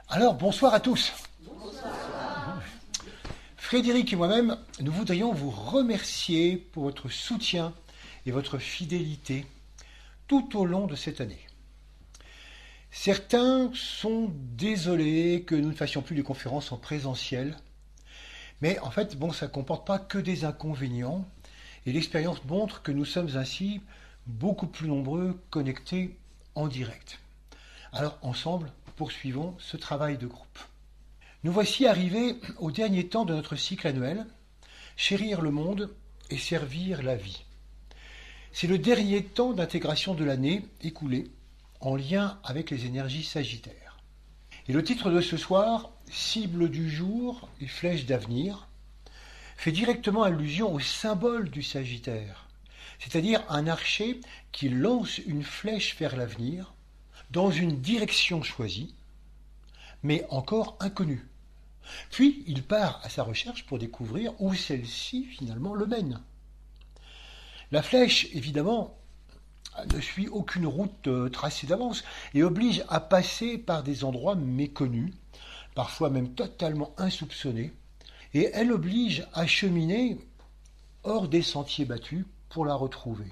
Alors, bonsoir à tous. Bonsoir. Frédéric et moi-même, nous voudrions vous remercier pour votre soutien et votre fidélité tout au long de cette année. Certains sont désolés que nous ne fassions plus les conférences en présentiel, mais en fait, ça ne comporte pas que des inconvénients, et l'expérience montre que nous sommes ainsi beaucoup plus nombreux connectés en direct. Alors, ensemble, poursuivons ce travail de groupe. Nous voici arrivés au dernier temps de notre cycle annuel, chérir le monde et servir la vie. C'est le dernier temps d'intégration de l'année écoulée en lien avec les énergies sagittaires. Et le titre de ce soir, cible du jour et flèche d'avenir, fait directement allusion au symbole du Sagittaire, c'est-à-dire un archer qui lance une flèche vers l'avenir dans une direction choisie, mais encore inconnue. Puis il part à sa recherche pour découvrir où celle-ci finalement le mène. La flèche, évidemment, ne suit aucune route tracée d'avance et oblige à passer par des endroits méconnus, parfois même totalement insoupçonnés, et elle oblige à cheminer hors des sentiers battus pour la retrouver.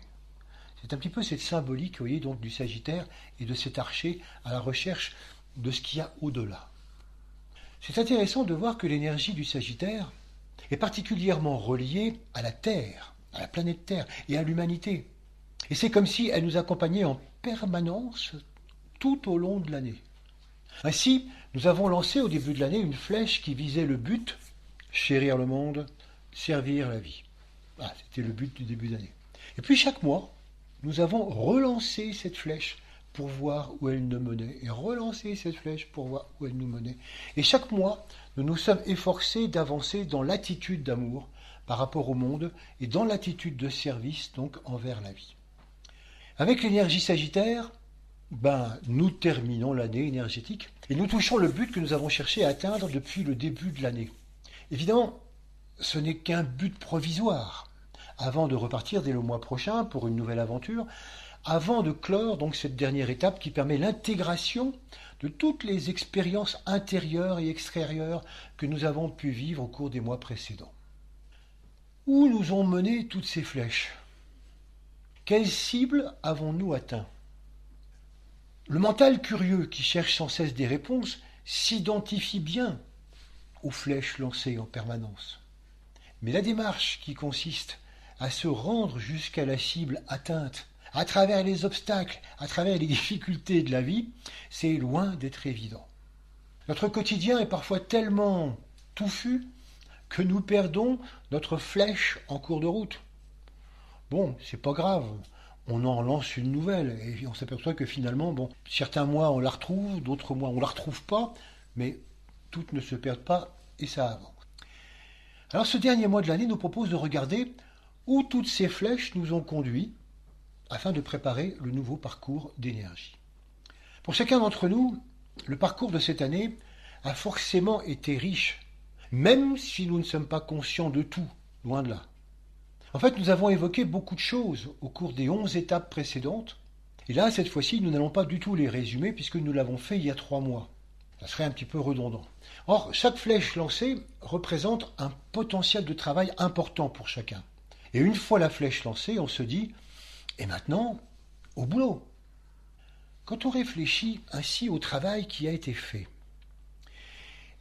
C'est un petit peu cette symbolique, vous voyez, donc, du Sagittaire et de cet archer à la recherche de ce qu'il y a au-delà. C'est intéressant de voir que l'énergie du Sagittaire est particulièrement reliée à la Terre, à la planète Terre et à l'humanité. Et c'est comme si elle nous accompagnait en permanence tout au long de l'année. Ainsi, nous avons lancé au début de l'année une flèche qui visait le but, chérir le monde, servir la vie. Voilà, c'était le but du début d'année. Et puis chaque mois, nous avons relancé cette flèche pour voir où elle nous menait, et relancé cette flèche pour voir où elle nous menait. Et chaque mois, nous nous sommes efforcés d'avancer dans l'attitude d'amour par rapport au monde et dans l'attitude de service, donc envers la vie. Avec l'énergie sagittaire, nous terminons l'année énergétique et nous touchons le but que nous avons cherché à atteindre depuis le début de l'année. Évidemment, ce n'est qu'un but provisoire, avant de repartir dès le mois prochain pour une nouvelle aventure, avant de clore donc cette dernière étape qui permet l'intégration de toutes les expériences intérieures et extérieures que nous avons pu vivre au cours des mois précédents. Où nous ont mené toutes ces flèches ? Quelles cibles avons-nous atteints ? Le mental curieux qui cherche sans cesse des réponses s'identifie bien aux flèches lancées en permanence. Mais la démarche qui consiste à se rendre jusqu'à la cible atteinte, à travers les obstacles, à travers les difficultés de la vie, c'est loin d'être évident. Notre quotidien est parfois tellement touffu que nous perdons notre flèche en cours de route. C'est pas grave, on en lance une nouvelle et on s'aperçoit que finalement, certains mois on la retrouve, d'autres mois on la retrouve pas, mais toutes ne se perdent pas et ça avance. Alors ce dernier mois de l'année nous propose de regarder où toutes ces flèches nous ont conduits afin de préparer le nouveau parcours d'énergie. Pour chacun d'entre nous, le parcours de cette année a forcément été riche, même si nous ne sommes pas conscients de tout, loin de là. En fait, nous avons évoqué beaucoup de choses au cours des 11 étapes précédentes, et là, cette fois-ci, nous n'allons pas du tout les résumer puisque nous l'avons fait il y a 3 mois. Ça serait un petit peu redondant. Or, chaque flèche lancée représente un potentiel de travail important pour chacun. Et une fois la flèche lancée, on se dit « et maintenant, au boulot ». Quand on réfléchit ainsi au travail qui a été fait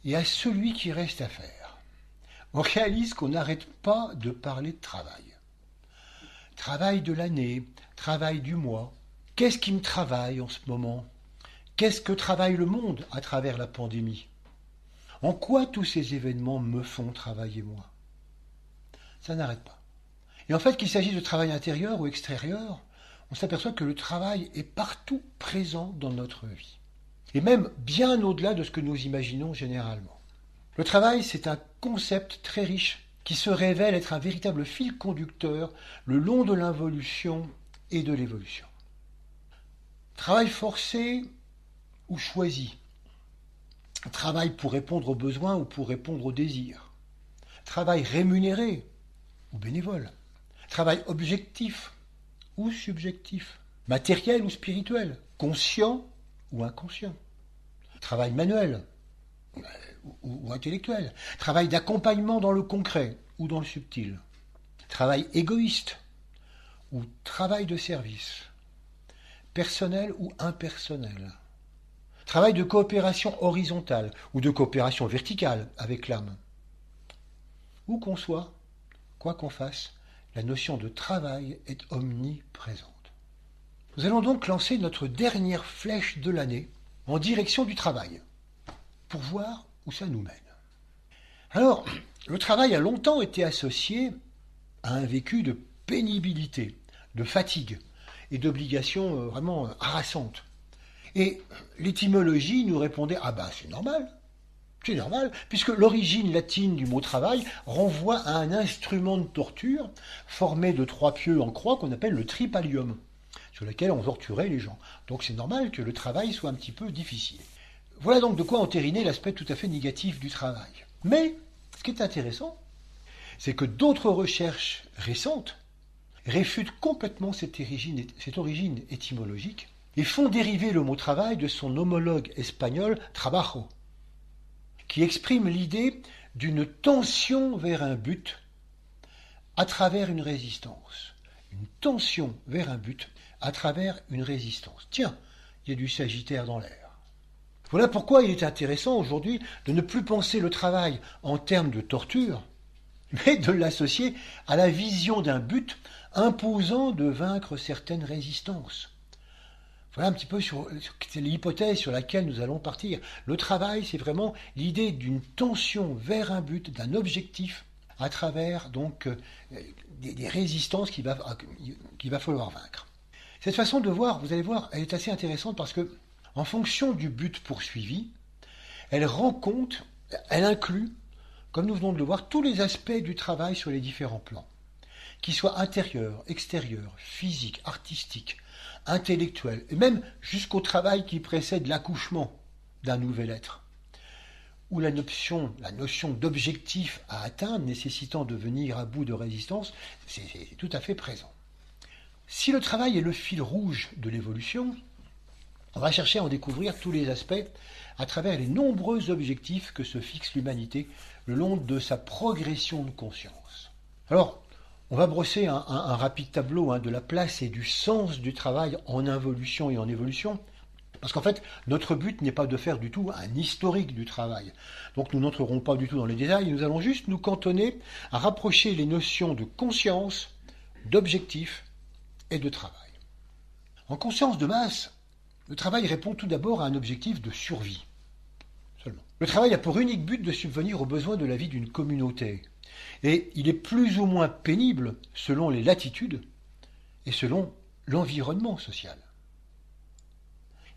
et à celui qui reste à faire, on réalise qu'on n'arrête pas de parler de travail. Travail de l'année, travail du mois. Qu'est-ce qui me travaille en ce moment ? Qu'est-ce que travaille le monde à travers la pandémie ? En quoi tous ces événements me font travailler moi ? Ça n'arrête pas. Et en fait, qu'il s'agisse de travail intérieur ou extérieur, on s'aperçoit que le travail est partout présent dans notre vie. Et même bien au-delà de ce que nous imaginons généralement. Le travail, c'est un concept très riche qui se révèle être un véritable fil conducteur le long de l'involution et de l'évolution. Travail forcé ou choisi. Travail pour répondre aux besoins ou pour répondre aux désirs. Travail rémunéré ou bénévole. Travail objectif ou subjectif. Matériel ou spirituel. Conscient ou inconscient. Travail manuel ou intellectuel, travail d'accompagnement dans le concret ou dans le subtil, travail égoïste ou travail de service, personnel ou impersonnel, travail de coopération horizontale ou de coopération verticale avec l'âme. Où qu'on soit, quoi qu'on fasse, la notion de travail est omniprésente. Nous allons donc lancer notre dernière flèche de l'année en direction du travail, pour voir où ça nous mène. Alors, le travail a longtemps été associé à un vécu de pénibilité, de fatigue et d'obligations vraiment harassantes. Et l'étymologie nous répondait « Ah ben c'est normal, puisque l'origine latine du mot travail renvoie à un instrument de torture formé de 3 pieux en croix qu'on appelle le tripalium, sur lequel on torturait les gens. Donc c'est normal que le travail soit un petit peu difficile. Voilà donc de quoi entériner l'aspect tout à fait négatif du travail. Mais ce qui est intéressant, c'est que d'autres recherches récentes réfutent complètement cette origine étymologique et font dériver le mot travail de son homologue espagnol trabajo, qui exprime l'idée d'une tension vers un but à travers une résistance. Une tension vers un but à travers une résistance. Tiens, il y a du Sagittaire dans l'air. Voilà pourquoi il est intéressant aujourd'hui de ne plus penser le travail en termes de torture, mais de l'associer à la vision d'un but imposant de vaincre certaines résistances. Voilà un petit peu c'est l'hypothèse sur laquelle nous allons partir. Le travail, c'est vraiment l'idée d'une tension vers un but, d'un objectif, à travers donc des résistances qu'il va falloir vaincre. Cette façon de voir, vous allez voir, elle est assez intéressante parce que, en fonction du but poursuivi, elle rend compte, elle inclut, comme nous venons de le voir, tous les aspects du travail sur les différents plans, qu'ils soient intérieurs, extérieurs, physiques, artistiques, intellectuels, et même jusqu'au travail qui précède l'accouchement d'un nouvel être, où la notion d'objectif à atteindre nécessitant de venir à bout de résistance, c'est tout à fait présent. Si le travail est le fil rouge de l'évolution, on va chercher à en découvrir tous les aspects à travers les nombreux objectifs que se fixe l'humanité le long de sa progression de conscience. Alors, on va brosser un rapide tableau de la place et du sens du travail en involution et en évolution. Parce qu'en fait, notre but n'est pas de faire du tout un historique du travail. Donc nous n'entrerons pas du tout dans les détails, nous allons juste nous cantonner à rapprocher les notions de conscience, d'objectif et de travail. En conscience de masse, le travail répond tout d'abord à un objectif de survie. Seulement. Le travail a pour unique but de subvenir aux besoins de la vie d'une communauté. Et il est plus ou moins pénible selon les latitudes et selon l'environnement social.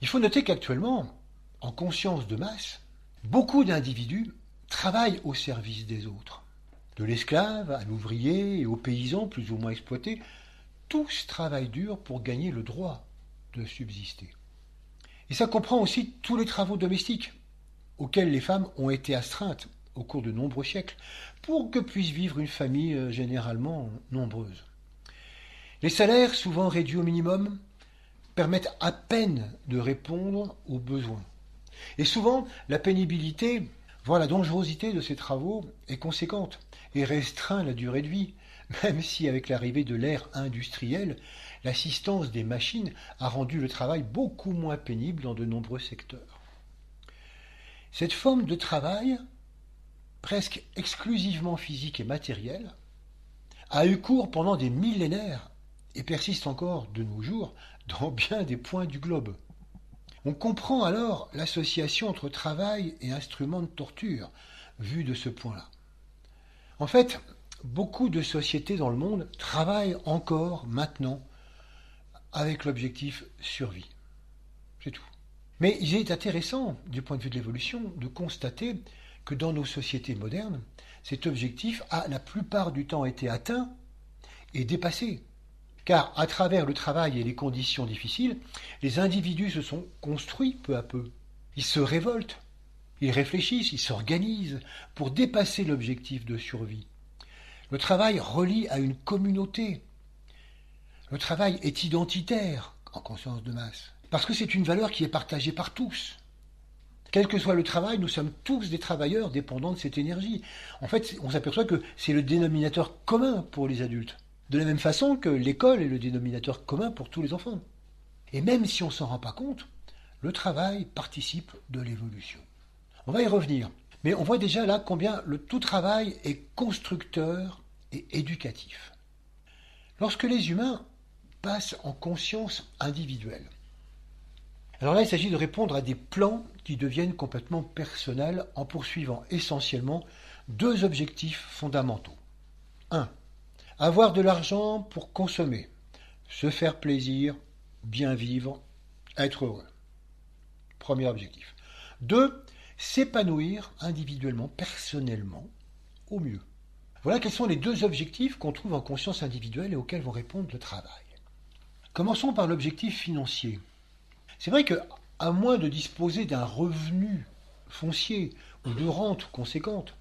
Il faut noter qu'actuellement, en conscience de masse, beaucoup d'individus travaillent au service des autres. De l'esclave à l'ouvrier et au paysan plus ou moins exploité, tous travaillent dur pour gagner le droit de subsister. Et ça comprend aussi tous les travaux domestiques auxquels les femmes ont été astreintes au cours de nombreux siècles pour que puisse vivre une famille généralement nombreuse. Les salaires, souvent réduits au minimum, permettent à peine de répondre aux besoins. Et souvent, la pénibilité, voire la dangerosité de ces travaux est conséquente et restreint la durée de vie, même si avec l'arrivée de l'ère industrielle, l'assistance des machines a rendu le travail beaucoup moins pénible dans de nombreux secteurs. Cette forme de travail, presque exclusivement physique et matérielle, a eu cours pendant des millénaires et persiste encore de nos jours dans bien des points du globe. On comprend alors l'association entre travail et instrument de torture, vu de ce point-là. En fait, beaucoup de sociétés dans le monde travaillent encore maintenant avec l'objectif survie. C'est tout. Mais il est intéressant, du point de vue de l'évolution, de constater que dans nos sociétés modernes, cet objectif a la plupart du temps été atteint et dépassé. Car à travers le travail et les conditions difficiles, les individus se sont construits peu à peu. Ils se révoltent, ils réfléchissent, ils s'organisent pour dépasser l'objectif de survie. Le travail relie à une communauté. Le travail est identitaire en conscience de masse, parce que c'est une valeur qui est partagée par tous. Quel que soit le travail, nous sommes tous des travailleurs dépendants de cette énergie. En fait, on s'aperçoit que c'est le dénominateur commun pour les adultes. De la même façon que l'école est le dénominateur commun pour tous les enfants. Et même si on ne s'en rend pas compte, le travail participe de l'évolution. On va y revenir. Mais on voit déjà là combien le tout travail est constructeur et éducatif. Lorsque les humains passent en conscience individuelle, alors là il s'agit de répondre à des plans qui deviennent complètement personnels en poursuivant essentiellement deux objectifs fondamentaux. 1. Avoir de l'argent pour consommer, se faire plaisir, bien vivre, être heureux. Premier objectif. 2. S'épanouir individuellement, personnellement, au mieux. Voilà quels sont les deux objectifs qu'on trouve en conscience individuelle et auxquels vont répondre le travail. Commençons par l'objectif financier. C'est vrai qu'à moins de disposer d'un revenu foncier ou de rente conséquente,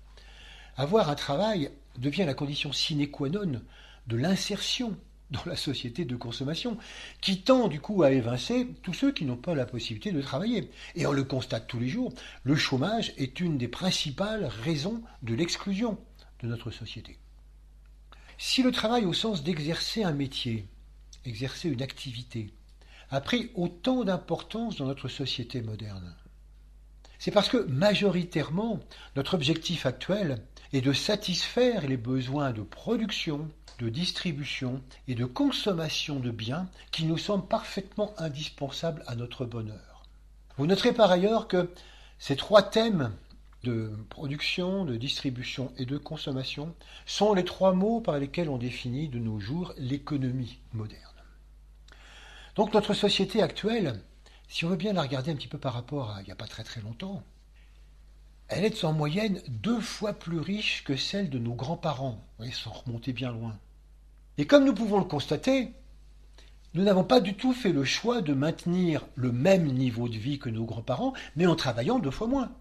avoir un travail devient la condition sine qua non de l'insertion dans la société de consommation, qui tend du coup à évincer tous ceux qui n'ont pas la possibilité de travailler. Et on le constate tous les jours, le chômage est une des principales raisons de l'exclusion de notre société. Si le travail au sens d'exercer un métier, exercer une activité, a pris autant d'importance dans notre société moderne, c'est parce que majoritairement, notre objectif actuel est de satisfaire les besoins de production, de distribution et de consommation de biens qui nous semblent parfaitement indispensables à notre bonheur. Vous noterez par ailleurs que ces trois thèmes de production, de distribution et de consommation sont les trois mots par lesquels on définit de nos jours l'économie moderne. Donc notre société actuelle, si on veut bien la regarder un petit peu par rapport à il n'y a pas très très longtemps, elle est en moyenne 2 fois plus riche que celle de nos grands-parents, sans remonter bien loin. Et comme nous pouvons le constater, nous n'avons pas du tout fait le choix de maintenir le même niveau de vie que nos grands-parents, mais en travaillant 2 fois moins.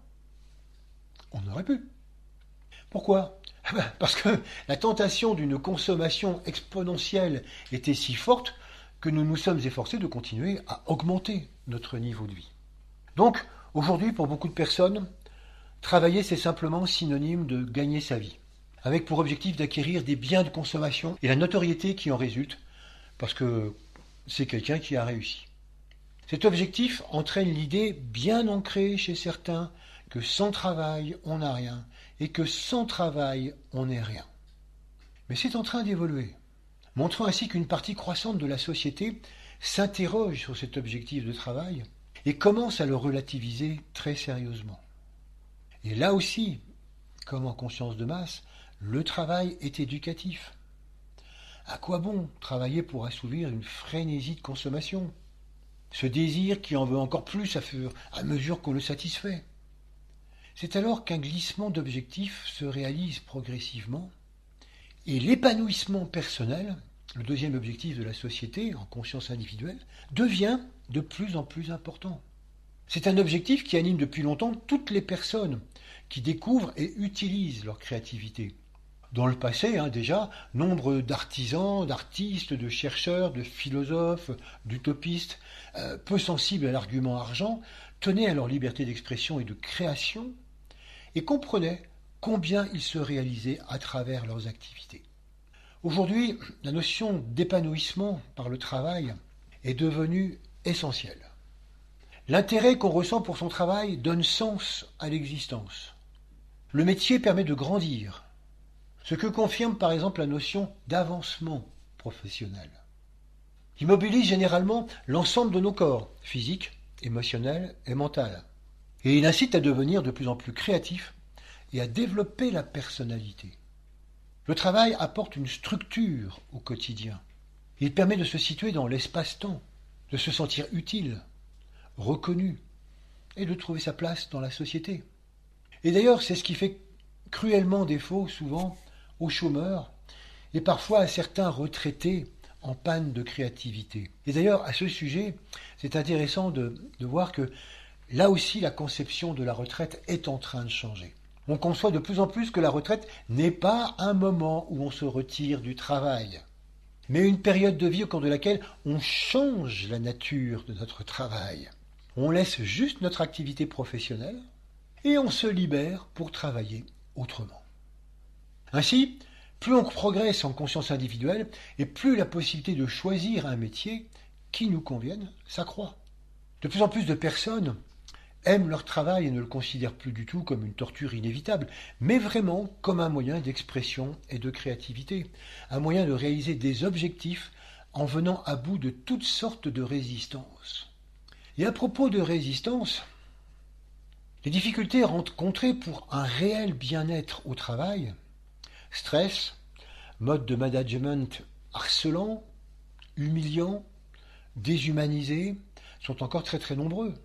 On aurait pu. Pourquoi ? Parce que la tentation d'une consommation exponentielle était si forte que nous nous sommes efforcés de continuer à augmenter notre niveau de vie. Donc, aujourd'hui, pour beaucoup de personnes, travailler, c'est simplement synonyme de gagner sa vie, avec pour objectif d'acquérir des biens de consommation et la notoriété qui en résulte, parce que c'est quelqu'un qui a réussi. Cet objectif entraîne l'idée bien ancrée chez certains que sans travail, on n'a rien, et que sans travail, on n'est rien. Mais c'est en train d'évoluer, montrant ainsi qu'une partie croissante de la société s'interroge sur cet objectif de travail et commence à le relativiser très sérieusement. Et là aussi, comme en conscience de masse, le travail est éducatif. À quoi bon travailler pour assouvir une frénésie de consommation ? Ce désir qui en veut encore plus à mesure qu'on le satisfait. C'est alors qu'un glissement d'objectifs se réalise progressivement et l'épanouissement personnel, le deuxième objectif de la société en conscience individuelle, devient de plus en plus important. C'est un objectif qui anime depuis longtemps toutes les personnes qui découvrent et utilisent leur créativité. Dans le passé, déjà, nombre d'artisans, d'artistes, de chercheurs, de philosophes, d'utopistes, peu sensibles à l'argument argent, tenaient à leur liberté d'expression et de création et comprenaient combien ils se réalisaient à travers leurs activités. Aujourd'hui, la notion d'épanouissement par le travail est devenue essentielle. L'intérêt qu'on ressent pour son travail donne sens à l'existence. Le métier permet de grandir, ce que confirme par exemple la notion d'avancement professionnel. Il mobilise généralement l'ensemble de nos corps, physique, émotionnel et mental. Et il incite à devenir de plus en plus créatif et à développer la personnalité. Le travail apporte une structure au quotidien. Il permet de se situer dans l'espace-temps, de se sentir utile, reconnu et de trouver sa place dans la société. Et d'ailleurs, c'est ce qui fait cruellement défaut souvent aux chômeurs et parfois à certains retraités en panne de créativité. Et d'ailleurs, à ce sujet, c'est intéressant de voir que là aussi, la conception de la retraite est en train de changer. On conçoit de plus en plus que la retraite n'est pas un moment où on se retire du travail, mais une période de vie au cours de laquelle on change la nature de notre travail. On laisse juste notre activité professionnelle et on se libère pour travailler autrement. Ainsi, plus on progresse en conscience individuelle et plus la possibilité de choisir un métier qui nous convienne s'accroît. De plus en plus de personnes aiment leur travail et ne le considèrent plus du tout comme une torture inévitable, mais vraiment comme un moyen d'expression et de créativité, un moyen de réaliser des objectifs en venant à bout de toutes sortes de résistances. Et à propos de résistance, les difficultés rencontrées pour un réel bien-être au travail, stress, mode de management harcelant, humiliant, déshumanisé, sont encore très très nombreux.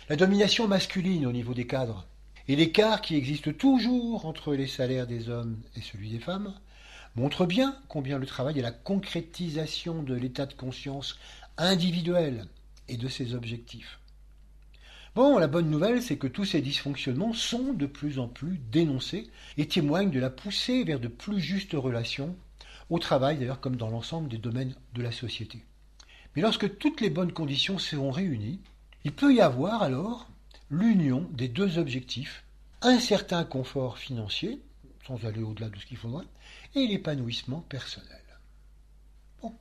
La domination masculine au niveau des cadres et l'écart qui existe toujours entre les salaires des hommes et celui des femmes montrent bien combien le travail est la concrétisation de l'état de conscience individuel et de ses objectifs. Bon, la bonne nouvelle, c'est que tous ces dysfonctionnements sont de plus en plus dénoncés et témoignent de la poussée vers de plus justes relations, au travail d'ailleurs comme dans l'ensemble des domaines de la société. Mais lorsque toutes les bonnes conditions seront réunies, il peut y avoir alors l'union des deux objectifs, un certain confort financier, sans aller au-delà de ce qu'il faudrait, et l'épanouissement personnel. Bon.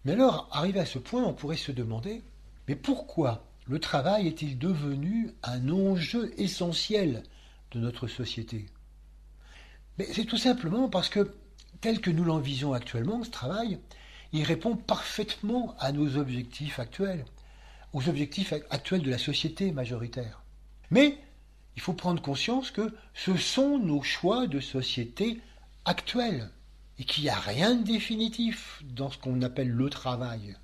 Mais alors, arrivé à ce point, on pourrait se demander, mais pourquoi le travail est-il devenu un enjeu essentiel de notre société? Mais c'est tout simplement parce que, tel que nous l'envisageons actuellement, ce travail, il répond parfaitement à nos objectifs actuels, aux objectifs actuels de la société majoritaire. Mais il faut prendre conscience que ce sont nos choix de société actuels et qu'il n'y a rien de définitif dans ce qu'on appelle le travail.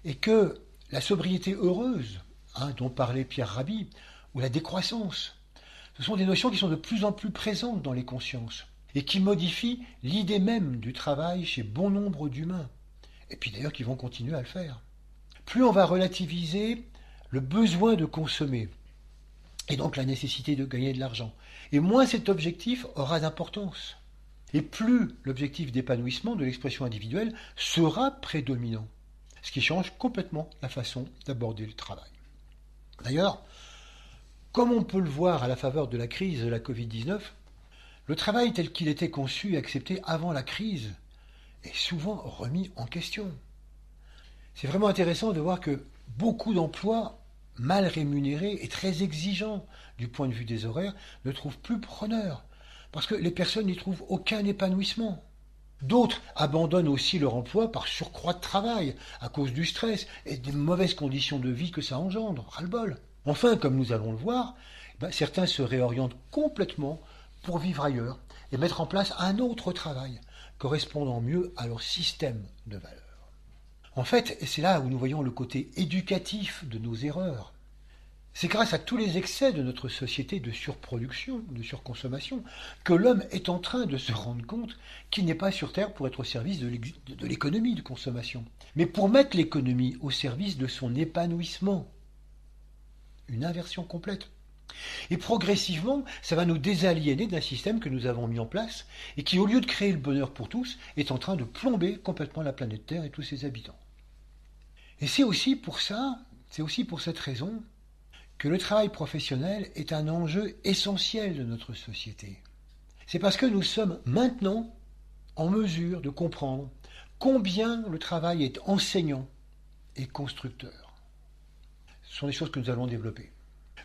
Et que la sobriété heureuse, dont parlait Pierre Rabhi, ou la décroissance, ce sont des notions qui sont de plus en plus présentes dans les consciences et qui modifient l'idée même du travail chez bon nombre d'humains, et puis d'ailleurs qui vont continuer à le faire. Plus on va relativiser le besoin de consommer, et donc la nécessité de gagner de l'argent, et moins cet objectif aura d'importance. Et plus l'objectif d'épanouissement de l'expression individuelle sera prédominant, ce qui change complètement la façon d'aborder le travail. D'ailleurs, comme on peut le voir à la faveur de la crise de la Covid-19, le travail tel qu'il était conçu et accepté avant la crise est souvent remis en question. C'est vraiment intéressant de voir que beaucoup d'emplois mal rémunérés et très exigeants du point de vue des horaires ne trouvent plus preneur, parce que les personnes n'y trouvent aucun épanouissement. D'autres abandonnent aussi leur emploi par surcroît de travail, à cause du stress et des mauvaises conditions de vie que ça engendre, ras-le-bol. Enfin, comme nous allons le voir, certains se réorientent complètement pour vivre ailleurs et mettre en place un autre travail, correspondant mieux à leur système de valeurs. En fait, c'est là où nous voyons le côté éducatif de nos erreurs. C'est grâce à tous les excès de notre société de surproduction, de surconsommation, que l'homme est en train de se rendre compte qu'il n'est pas sur Terre pour être au service de l'économie de consommation, mais pour mettre l'économie au service de son épanouissement. Une inversion complète. Et progressivement, ça va nous désaliéner d'un système que nous avons mis en place et qui, au lieu de créer le bonheur pour tous, est en train de plomber complètement la planète Terre et tous ses habitants. Et c'est aussi pour cette raison, que le travail professionnel est un enjeu essentiel de notre société. C'est parce que nous sommes maintenant en mesure de comprendre combien le travail est enseignant et constructeur. Ce sont des choses que nous allons développer.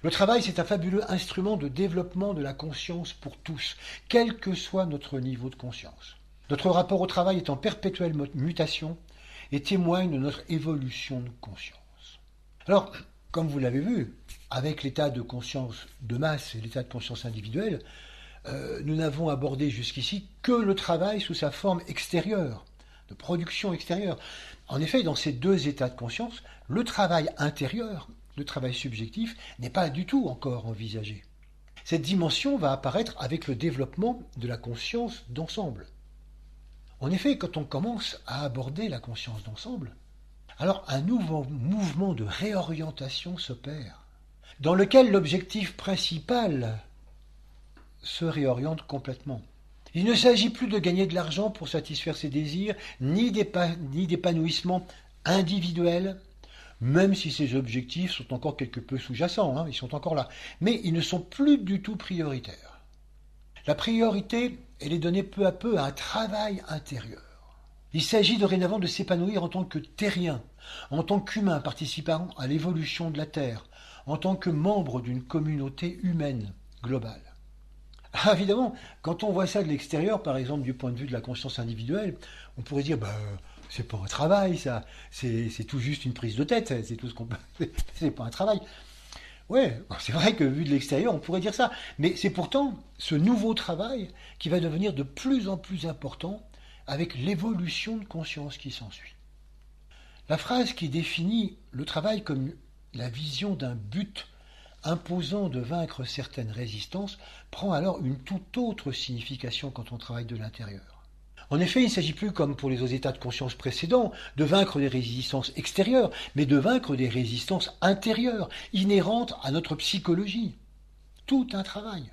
Le travail, c'est un fabuleux instrument de développement de la conscience pour tous, quel que soit notre niveau de conscience. Notre rapport au travail est en perpétuelle mutation et témoigne de notre évolution de conscience. Alors, comme vous l'avez vu, avec l'état de conscience de masse et l'état de conscience individuelle, nous n'avons abordé jusqu'ici que le travail sous sa forme extérieure, de production extérieure. En effet, dans ces deux états de conscience, le travail intérieur, le travail subjectif, n'est pas du tout encore envisagé. Cette dimension va apparaître avec le développement de la conscience d'ensemble. En effet, quand on commence à aborder la conscience d'ensemble, alors un nouveau mouvement de réorientation s'opère, dans lequel l'objectif principal se réoriente complètement. Il ne s'agit plus de gagner de l'argent pour satisfaire ses désirs, ni d'épanouissement individuel, même si ces objectifs sont encore quelque peu sous-jacents, ils sont encore là. Mais ils ne sont plus du tout prioritaires. La priorité, elle est donnée peu à peu à un travail intérieur. Il s'agit dorénavant de s'épanouir en tant que terrien, en tant qu'humain participant à l'évolution de la Terre, en tant que membre d'une communauté humaine globale. Ah, évidemment, quand on voit ça de l'extérieur, par exemple du point de vue de la conscience individuelle, on pourrait dire c'est pas un travail, ça, c'est tout juste une prise de tête, c'est tout ce qu'on peut. C'est pas un travail. Ouais, c'est vrai que vu de l'extérieur, on pourrait dire ça. Mais c'est pourtant ce nouveau travail qui va devenir de plus en plus important avec l'évolution de conscience qui s'ensuit. La phrase qui définit le travail comme la vision d'un but imposant de vaincre certaines résistances prend alors une toute autre signification quand on travaille de l'intérieur. En effet, il ne s'agit plus, comme pour les autres états de conscience précédents, de vaincre des résistances extérieures, mais de vaincre des résistances intérieures, inhérentes à notre psychologie. Tout un travail.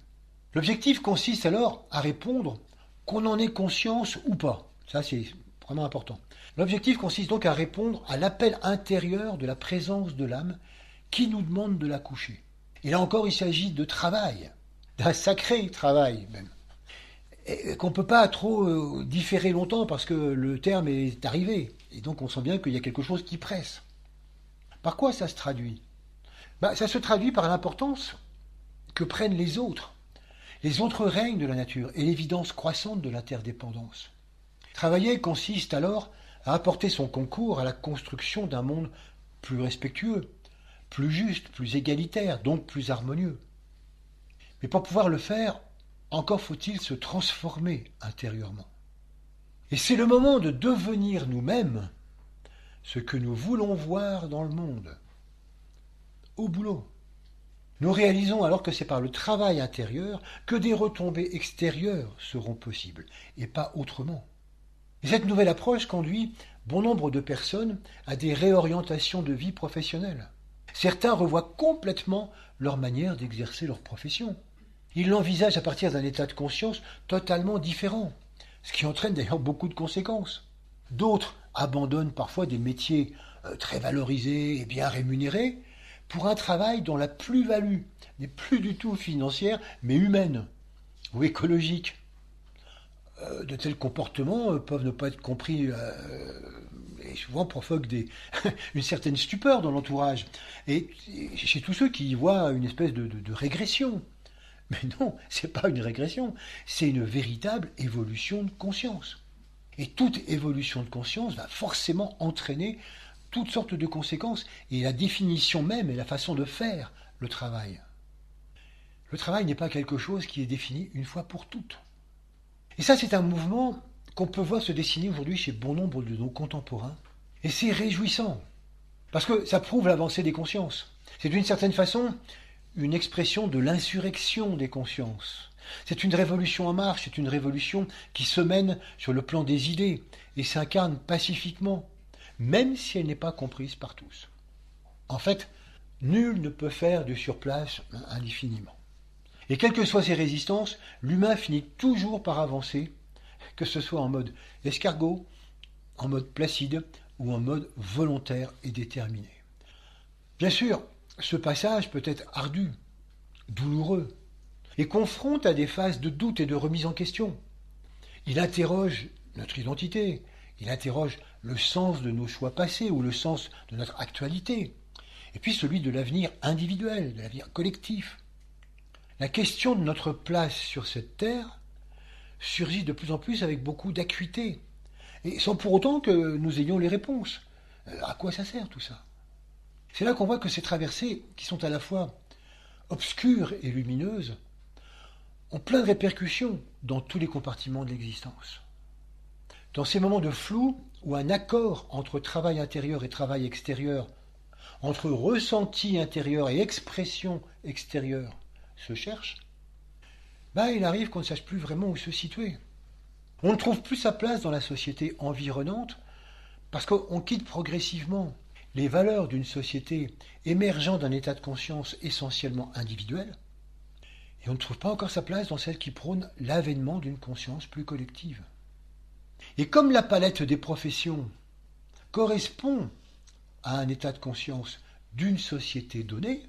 L'objectif consiste alors à répondre qu'on en ait conscience ou pas. Ça, c'est vraiment important. L'objectif consiste donc à répondre à l'appel intérieur de la présence de l'âme qui nous demande de la coucher. Et là encore, il s'agit de travail, d'un sacré travail même, et qu'on ne peut pas trop différer longtemps parce que le terme est arrivé. Et donc on sent bien qu'il y a quelque chose qui presse. Par quoi ça se traduit ? Ça se traduit par l'importance que prennent les autres règnes de la nature et l'évidence croissante de l'interdépendance. Travailler consiste alors à apporter son concours à la construction d'un monde plus respectueux, plus juste, plus égalitaire, donc plus harmonieux. Mais pour pouvoir le faire, encore faut-il se transformer intérieurement. Et c'est le moment de devenir nous-mêmes ce que nous voulons voir dans le monde, au boulot. Nous réalisons alors que c'est par le travail intérieur que des retombées extérieures seront possibles, et pas autrement. Et cette nouvelle approche conduit bon nombre de personnes à des réorientations de vie professionnelle. Certains revoient complètement leur manière d'exercer leur profession. Ils l'envisagent à partir d'un état de conscience totalement différent, ce qui entraîne d'ailleurs beaucoup de conséquences. D'autres abandonnent parfois des métiers très valorisés et bien rémunérés pour un travail dont la plus-value n'est plus du tout financière, mais humaine ou écologique. De tels comportements peuvent ne pas être compris et souvent provoquent une certaine stupeur dans l'entourage et chez tous ceux qui y voient une espèce de régression. Mais non, c'est pas une régression, c'est une véritable évolution de conscience. Et toute évolution de conscience va forcément entraîner toutes sortes de conséquences et la définition même et la façon de faire le travail. Le travail n'est pas quelque chose qui est défini une fois pour toutes. Et ça, c'est un mouvement qu'on peut voir se dessiner aujourd'hui chez bon nombre de nos contemporains. Et c'est réjouissant, parce que ça prouve l'avancée des consciences. C'est d'une certaine façon une expression de l'insurrection des consciences. C'est une révolution en marche, c'est une révolution qui se mène sur le plan des idées et s'incarne pacifiquement, même si elle n'est pas comprise par tous. En fait, nul ne peut faire du surplace indéfiniment. Et quelles que soient ces résistances, l'humain finit toujours par avancer, que ce soit en mode escargot, en mode placide ou en mode volontaire et déterminé. Bien sûr, ce passage peut être ardu, douloureux, et confronte à des phases de doute et de remise en question. Il interroge notre identité, il interroge le sens de nos choix passés ou le sens de notre actualité, et puis celui de l'avenir individuel, de l'avenir collectif. La question de notre place sur cette terre surgit de plus en plus avec beaucoup d'acuité, et sans pour autant que nous ayons les réponses. À quoi ça sert tout ça ? C'est là qu'on voit que ces traversées, qui sont à la fois obscures et lumineuses, ont plein de répercussions dans tous les compartiments de l'existence. Dans ces moments de flou, où un accord entre travail intérieur et travail extérieur, entre ressenti intérieur et expression extérieure, se cherche, il arrive qu'on ne sache plus vraiment où se situer. On ne trouve plus sa place dans la société environnante parce qu'on quitte progressivement les valeurs d'une société émergeant d'un état de conscience essentiellement individuel et on ne trouve pas encore sa place dans celle qui prône l'avènement d'une conscience plus collective. Et comme la palette des professions correspond à un état de conscience d'une société donnée,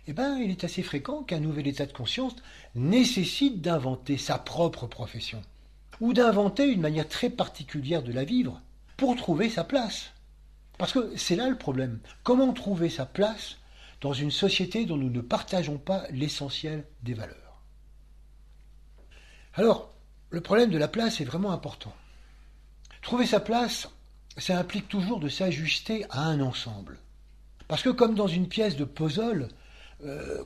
eh ben, il est assez fréquent qu'un nouvel état de conscience nécessite d'inventer sa propre profession, ou d'inventer une manière très particulière de la vivre pour trouver sa place. Parce que c'est là le problème. Comment trouver sa place dans une société dont nous ne partageons pas l'essentiel des valeurs? Alors, le problème de la place est vraiment important. Trouver sa place, ça implique toujours de s'ajuster à un ensemble. Parce que comme dans une pièce de puzzle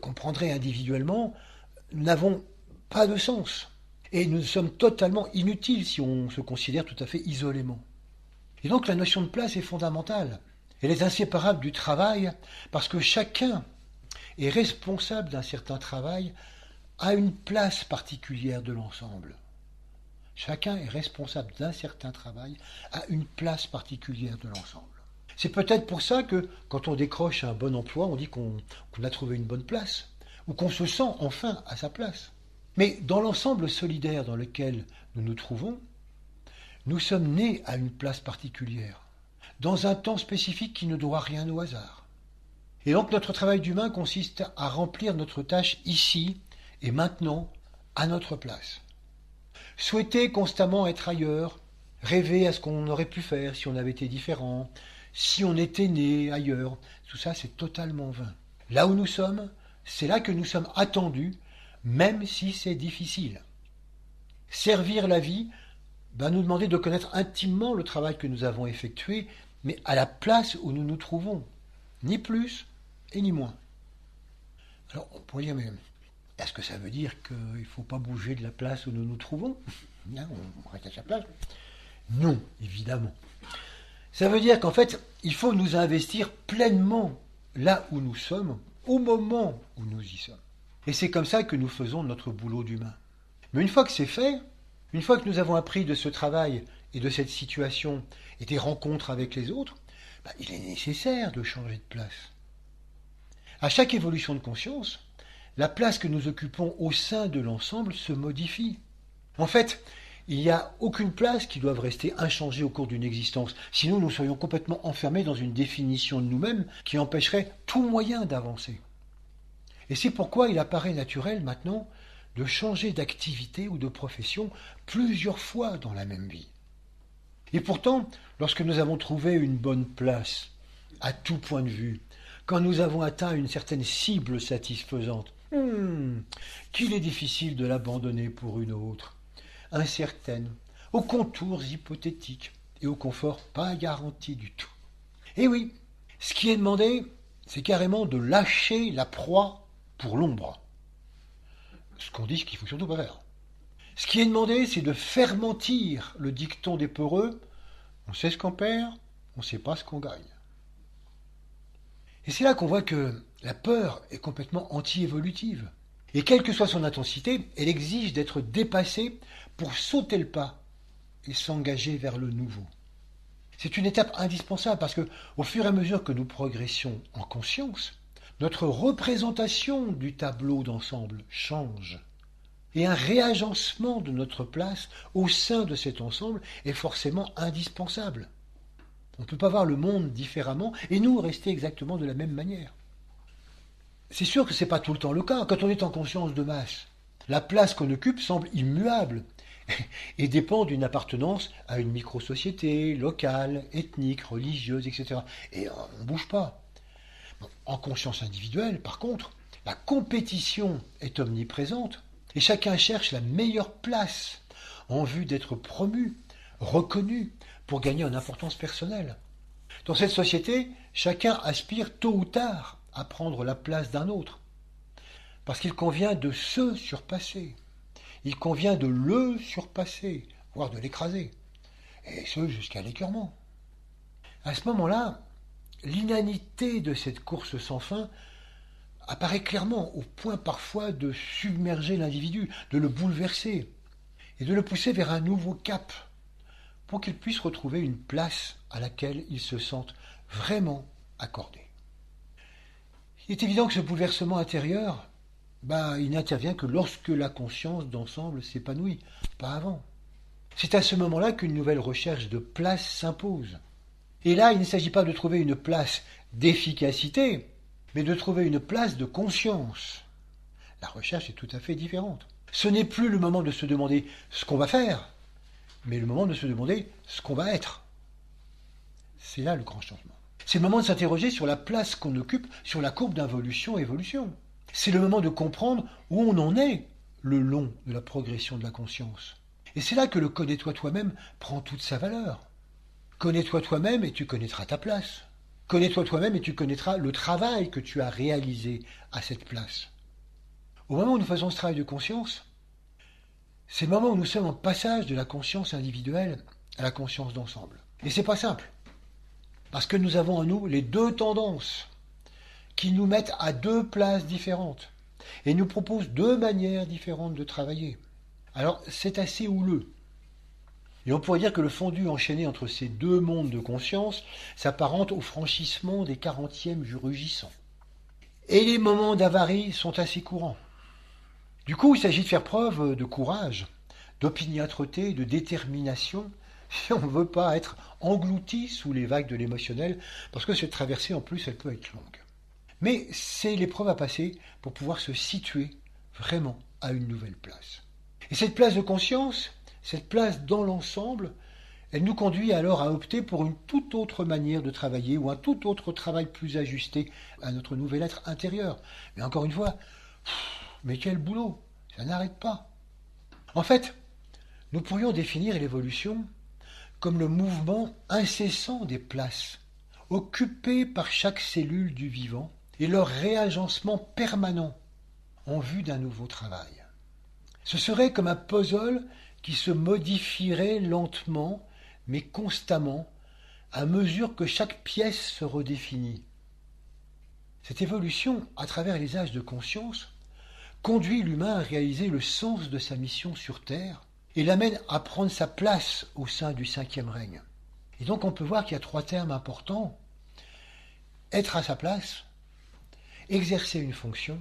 qu'on prendrait individuellement, nous n'avons pas de sens. Et nous sommes totalement inutiles si on se considère tout à fait isolément. Et donc la notion de place est fondamentale. Elle est inséparable du travail parce que chacun est responsable d'un certain travail à une place particulière de l'ensemble. Chacun est responsable d'un certain travail à une place particulière de l'ensemble. C'est peut-être pour ça que quand on décroche un bon emploi, on dit qu'on a trouvé une bonne place, ou qu'on se sent enfin à sa place. Mais dans l'ensemble solidaire dans lequel nous nous trouvons, nous sommes nés à une place particulière, dans un temps spécifique qui ne doit rien au hasard. Et donc notre travail d'humain consiste à remplir notre tâche ici et maintenant, à notre place. Souhaiter constamment être ailleurs, rêver à ce qu'on aurait pu faire si on avait été différent, si on était né ailleurs, tout ça c'est totalement vain. Là où nous sommes, c'est là que nous sommes attendus, même si c'est difficile. Servir la vie, nous demander de connaître intimement le travail que nous avons effectué, mais à la place où nous nous trouvons, ni plus et ni moins. Alors on pourrait dire, mais est-ce que ça veut dire qu'il ne faut pas bouger de la place où nous nous trouvons? On reste à sa place? Non, évidemment. Ça veut dire qu'en fait, il faut nous investir pleinement là où nous sommes, au moment où nous y sommes. Et c'est comme ça que nous faisons notre boulot d'humain. Mais une fois que c'est fait, une fois que nous avons appris de ce travail et de cette situation et des rencontres avec les autres, il est nécessaire de changer de place. À chaque évolution de conscience, la place que nous occupons au sein de l'ensemble se modifie. En fait, il n'y a aucune place qui doive rester inchangée au cours d'une existence. Sinon, nous serions complètement enfermés dans une définition de nous-mêmes qui empêcherait tout moyen d'avancer. Et c'est pourquoi il apparaît naturel maintenant de changer d'activité ou de profession plusieurs fois dans la même vie. Et pourtant, lorsque nous avons trouvé une bonne place, à tout point de vue, quand nous avons atteint une certaine cible satisfaisante, qu'il est difficile de l'abandonner pour une autre, incertaine, aux contours hypothétiques et au confort pas garanti du tout. Et oui, ce qui est demandé, c'est carrément de lâcher la proie pour l'ombre. Ce qu'on dit, ce qu'il ne faut surtout pas faire. Ce qui est demandé, c'est de faire mentir le dicton des peureux. On sait ce qu'on perd, on ne sait pas ce qu'on gagne. Et c'est là qu'on voit que la peur est complètement anti-évolutive. Et quelle que soit son intensité, elle exige d'être dépassée pour sauter le pas et s'engager vers le nouveau. C'est une étape indispensable parce que, au fur et à mesure que nous progressions en conscience, notre représentation du tableau d'ensemble change. Et un réagencement de notre place au sein de cet ensemble est forcément indispensable. On ne peut pas voir le monde différemment et nous rester exactement de la même manière. C'est sûr que ce n'est pas tout le temps le cas. Quand on est en conscience de masse, la place qu'on occupe semble immuable et dépend d'une appartenance à une micro-société locale, ethnique, religieuse, etc. Et on ne bouge pas. En conscience individuelle, par contre, la compétition est omniprésente et chacun cherche la meilleure place en vue d'être promu, reconnu, pour gagner en importance personnelle. Dans cette société, chacun aspire tôt ou tard à prendre la place d'un autre, parce qu'il convient de se surpasser, il convient de le surpasser, voire de l'écraser, et ce jusqu'à l'écœurement. À ce moment-là, l'inanité de cette course sans fin apparaît clairement au point parfois de submerger l'individu, de le bouleverser et de le pousser vers un nouveau cap pour qu'il puisse retrouver une place à laquelle il se sente vraiment accordé. Il est évident que ce bouleversement intérieur, il n'intervient que lorsque la conscience d'ensemble s'épanouit, pas avant. C'est à ce moment-là qu'une nouvelle recherche de place s'impose. Et là, il ne s'agit pas de trouver une place d'efficacité, mais de trouver une place de conscience. La recherche est tout à fait différente. Ce n'est plus le moment de se demander ce qu'on va faire, mais le moment de se demander ce qu'on va être. C'est là le grand changement. C'est le moment de s'interroger sur la place qu'on occupe sur la courbe d'involution-évolution. C'est le moment de comprendre où on en est le long de la progression de la conscience. Et c'est là que le connais-toi toi-même prend toute sa valeur. Connais-toi toi-même et tu connaîtras ta place. Connais-toi toi-même et tu connaîtras le travail que tu as réalisé à cette place. Au moment où nous faisons ce travail de conscience, c'est le moment où nous sommes en passage de la conscience individuelle à la conscience d'ensemble. Et c'est pas simple. Parce que nous avons en nous les deux tendances qui nous mettent à deux places différentes et nous proposent deux manières différentes de travailler. Alors c'est assez houleux. Et on pourrait dire que le fondu enchaîné entre ces deux mondes de conscience s'apparente au franchissement des 40e du rugissant. Et les moments d'avarie sont assez courants. Du coup, il s'agit de faire preuve de courage, d'opiniâtreté, de détermination, si on ne veut pas être englouti sous les vagues de l'émotionnel, parce que cette traversée, en plus, elle peut être longue. Mais c'est l'épreuve à passer pour pouvoir se situer vraiment à une nouvelle place. Et cette place de conscience, cette place dans l'ensemble, elle nous conduit alors à opter pour une toute autre manière de travailler ou un tout autre travail plus ajusté à notre nouvel être intérieur. Mais encore une fois, mais quel boulot! Ça n'arrête pas. En fait, nous pourrions définir l'évolution comme le mouvement incessant des places, occupées par chaque cellule du vivant, et leur réagencement permanent en vue d'un nouveau travail. Ce serait comme un puzzle qui se modifierait lentement, mais constamment, à mesure que chaque pièce se redéfinit. Cette évolution, à travers les âges de conscience, conduit l'humain à réaliser le sens de sa mission sur Terre et l'amène à prendre sa place au sein du 5e règne. Et donc on peut voir qu'il y a 3 termes importants. Être à sa place, exercer une fonction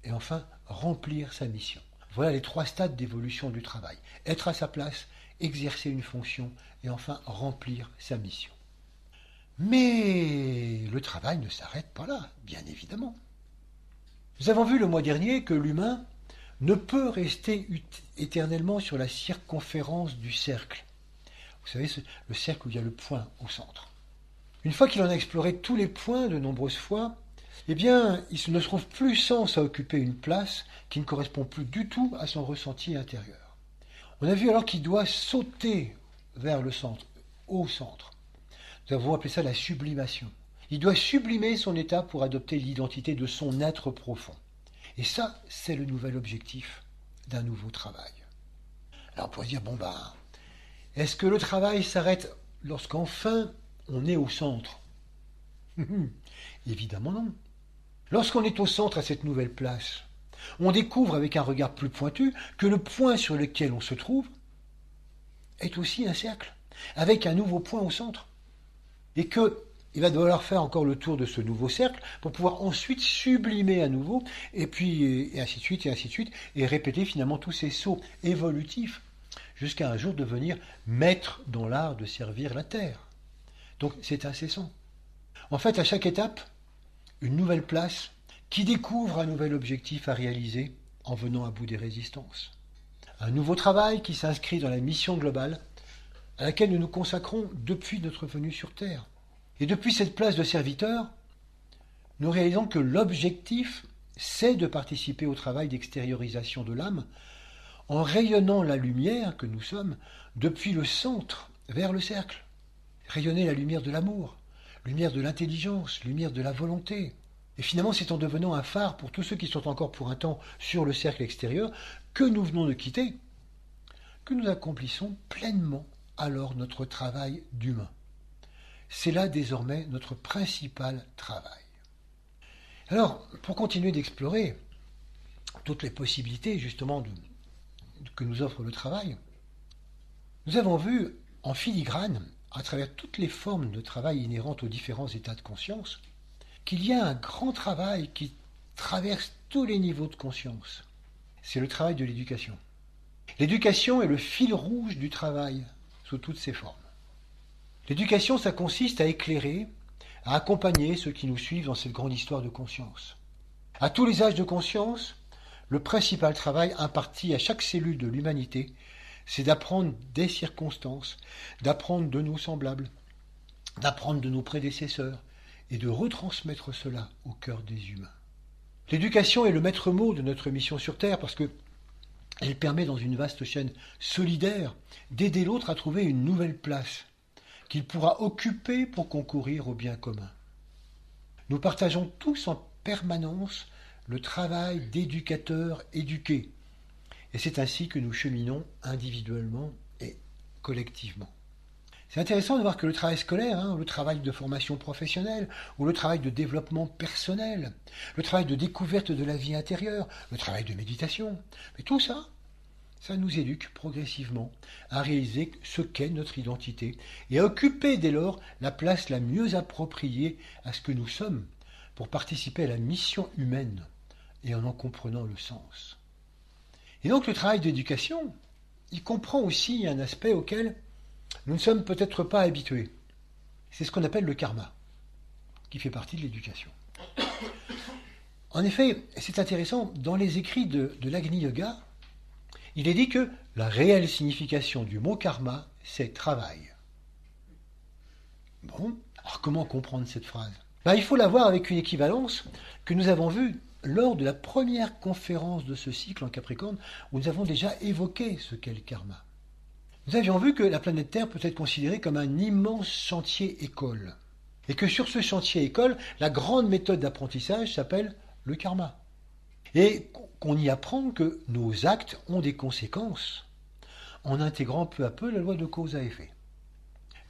et enfin remplir sa mission. Voilà les 3 stades d'évolution du travail. Être à sa place, exercer une fonction et enfin remplir sa mission. Mais le travail ne s'arrête pas là, bien évidemment. Nous avons vu le mois dernier que l'humain ne peut rester éternellement sur la circonférence du cercle. Vous savez, le cercle où il y a le point au centre. Une fois qu'il en a exploré tous les points de nombreuses fois, eh bien, il ne se trouve plus sens à occuper une place qui ne correspond plus du tout à son ressenti intérieur. On a vu alors qu'il doit sauter vers le centre, au centre. Nous avons appelé ça la sublimation. Il doit sublimer son état pour adopter l'identité de son être profond. Et ça, c'est le nouvel objectif d'un nouveau travail. Alors on pourrait dire, est-ce que le travail s'arrête lorsqu'enfin on est au centre? Évidemment non. Lorsqu'on est au centre à cette nouvelle place, on découvre avec un regard plus pointu que le point sur lequel on se trouve est aussi un cercle, avec un nouveau point au centre. Et qu'il va devoir faire encore le tour de ce nouveau cercle pour pouvoir ensuite sublimer à nouveau, et ainsi de suite, et répéter finalement tous ces sauts évolutifs, jusqu'à un jour devenir maître dans l'art de servir la Terre. Donc c'est incessant. En fait, à chaque étape, une nouvelle place qui découvre un nouvel objectif à réaliser en venant à bout des résistances. Un nouveau travail qui s'inscrit dans la mission globale à laquelle nous nous consacrons depuis notre venue sur Terre. Et depuis cette place de serviteur, nous réalisons que l'objectif, c'est de participer au travail d'extériorisation de l'âme en rayonnant la lumière que nous sommes depuis le centre vers le cercle. Rayonner la lumière de l'amour, lumière de l'intelligence, lumière de la volonté. Et finalement, c'est en devenant un phare pour tous ceux qui sont encore pour un temps sur le cercle extérieur que nous venons de quitter, que nous accomplissons pleinement alors notre travail d'humain. C'est là désormais notre principal travail. Alors, pour continuer d'explorer toutes les possibilités justement que nous offre le travail, nous avons vu en filigrane, à travers toutes les formes de travail inhérentes aux différents états de conscience, qu'il y a un grand travail qui traverse tous les niveaux de conscience. C'est le travail de l'éducation. L'éducation est le fil rouge du travail, sous toutes ses formes. L'éducation, ça consiste à éclairer, à accompagner ceux qui nous suivent dans cette grande histoire de conscience. À tous les âges de conscience, le principal travail imparti à chaque cellule de l'humanité, c'est d'apprendre des circonstances, d'apprendre de nos semblables, d'apprendre de nos prédécesseurs et de retransmettre cela au cœur des humains. L'éducation est le maître mot de notre mission sur Terre parce que elle permet dans une vaste chaîne solidaire d'aider l'autre à trouver une nouvelle place qu'il pourra occuper pour concourir au bien commun. Nous partageons tous en permanence le travail d'éducateur éduqué, et c'est ainsi que nous cheminons individuellement et collectivement. C'est intéressant de voir que le travail scolaire, le travail de formation professionnelle, ou le travail de développement personnel, le travail de découverte de la vie intérieure, le travail de méditation, mais tout ça, ça nous éduque progressivement à réaliser ce qu'est notre identité et à occuper dès lors la place la mieux appropriée à ce que nous sommes pour participer à la mission humaine et en comprenant le sens. Et donc le travail d'éducation, il comprend aussi un aspect auquel nous ne sommes peut-être pas habitués. C'est ce qu'on appelle le karma, qui fait partie de l'éducation. En effet, c'est intéressant, dans les écrits de l'Agni Yoga, il est dit que la réelle signification du mot karma, c'est travail. Bon, alors comment comprendre cette phrase ? Il faut la voir avec une équivalence que nous avons vue lors de la première conférence de ce cycle en Capricorne, où nous avons déjà évoqué ce qu'est le karma. Nous avions vu que la planète Terre peut être considérée comme un immense chantier école. Et que sur ce chantier école, la grande méthode d'apprentissage s'appelle le karma. Et qu'on y apprend que nos actes ont des conséquences en intégrant peu à peu la loi de cause à effet.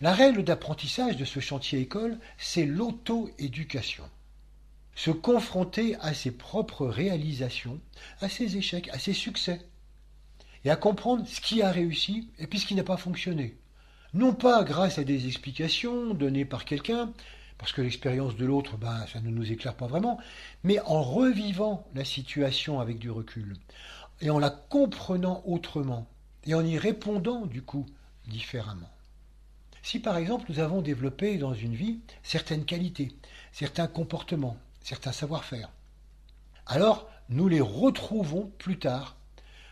La règle d'apprentissage de ce chantier école, c'est l'auto-éducation. Se confronter à ses propres réalisations, à ses échecs, à ses succès. Et à comprendre ce qui a réussi et puis ce qui n'a pas fonctionné. Non pas grâce à des explications données par quelqu'un, parce que l'expérience de l'autre, ça ne nous éclaire pas vraiment, mais en revivant la situation avec du recul, et en la comprenant autrement, et en y répondant du coup différemment. Si par exemple nous avons développé dans une vie certaines qualités, certains comportements, certains savoir-faire, alors nous les retrouvons plus tard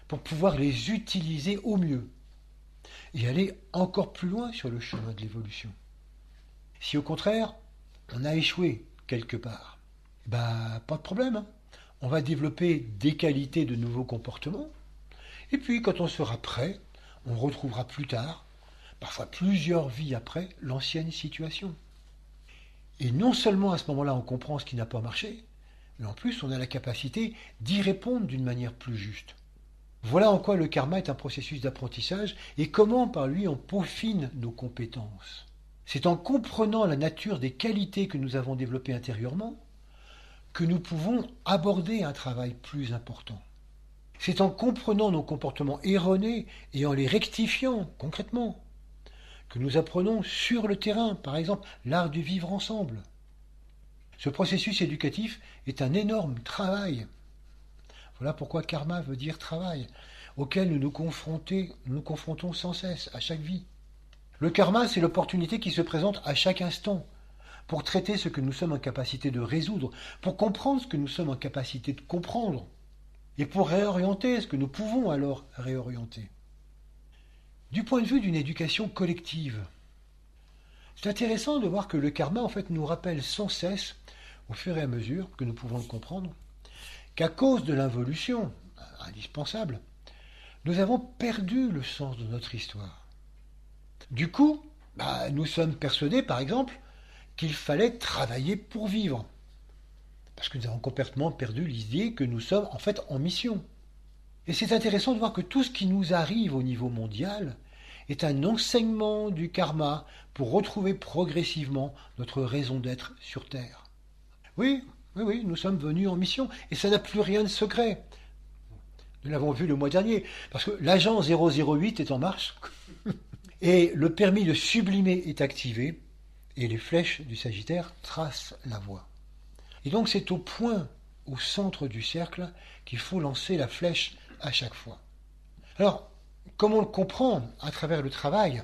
pour pouvoir les utiliser au mieux et aller encore plus loin sur le chemin de l'évolution. Si au contraire, on a échoué quelque part, pas de problème. On va développer des qualités de nouveaux comportements et puis quand on sera prêt, on retrouvera plus tard, parfois plusieurs vies après, l'ancienne situation. Et non seulement à ce moment-là on comprend ce qui n'a pas marché, mais en plus on a la capacité d'y répondre d'une manière plus juste. Voilà en quoi le karma est un processus d'apprentissage et comment par lui on peaufine nos compétences. C'est en comprenant la nature des qualités que nous avons développées intérieurement que nous pouvons aborder un travail plus important. C'est en comprenant nos comportements erronés et en les rectifiant concrètement que nous apprenons sur le terrain, par exemple, l'art du vivre ensemble. Ce processus éducatif est un énorme travail. Voilà pourquoi karma veut dire travail, auquel nous nous confrontons sans cesse, à chaque vie. Le karma, c'est l'opportunité qui se présente à chaque instant pour traiter ce que nous sommes en capacité de résoudre, pour comprendre ce que nous sommes en capacité de comprendre, et pour réorienter ce que nous pouvons alors réorienter. Du point de vue d'une éducation collective, c'est intéressant de voir que le karma, en fait, nous rappelle sans cesse, au fur et à mesure que nous pouvons le comprendre, qu'à cause de l'involution indispensable, nous avons perdu le sens de notre histoire. Du coup, nous sommes persuadés, par exemple, qu'il fallait travailler pour vivre. Parce que nous avons complètement perdu l'idée que nous sommes en fait en mission. Et c'est intéressant de voir que tout ce qui nous arrive au niveau mondial est un enseignement du karma pour retrouver progressivement notre raison d'être sur Terre. Oui, nous sommes venus en mission et ça n'a plus rien de secret. Nous l'avons vu le mois dernier, parce que l'agent 008 est en marche et le permis de sublimer est activé et les flèches du Sagittaire tracent la voie. Et donc c'est au point, au centre du cercle, qu'il faut lancer la flèche à chaque fois. Alors, comme on le comprend à travers le travail,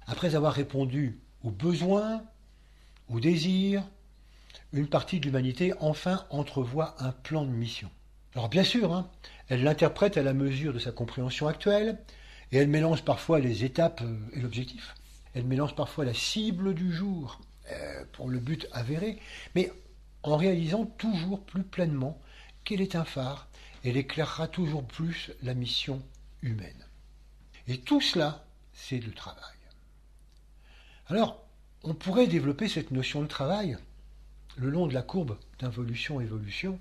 Après avoir répondu aux besoins, aux désirs, une partie de l'humanité enfin entrevoit un plan de mission. Alors bien sûr, elle l'interprète à la mesure de sa compréhension actuelle, et elle mélange parfois les étapes et l'objectif. Elle mélange parfois la cible du jour pour le but avéré, mais en réalisant toujours plus pleinement qu'elle est un phare, elle éclairera toujours plus la mission humaine. Et tout cela, c'est le travail. Alors, on pourrait développer cette notion de travail le long de la courbe d'involution-évolution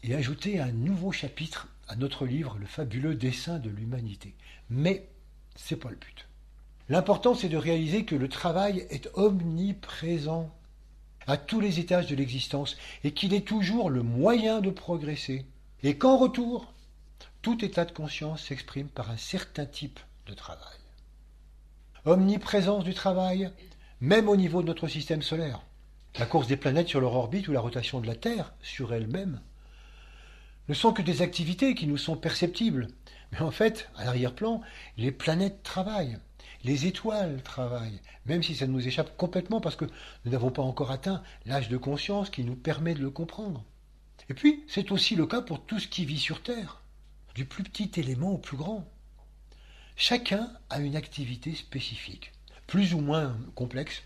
et ajouter un nouveau chapitre à notre livre, Le fabuleux dessein de l'humanité. Mais c'est pas le but. L'important, c'est de réaliser que le travail est omniprésent à tous les étages de l'existence et qu'il est toujours le moyen de progresser. Et qu'en retour, tout état de conscience s'exprime par un certain type de travail. Omniprésence du travail, même au niveau de notre système solaire. La course des planètes sur leur orbite ou la rotation de la Terre sur elle-même ne sont que des activités qui nous sont perceptibles. Mais en fait, à l'arrière-plan, les planètes travaillent, les étoiles travaillent, même si ça nous échappe complètement parce que nous n'avons pas encore atteint l'âge de conscience qui nous permet de le comprendre. Et puis, c'est aussi le cas pour tout ce qui vit sur Terre, du plus petit élément au plus grand. Chacun a une activité spécifique, plus ou moins complexe,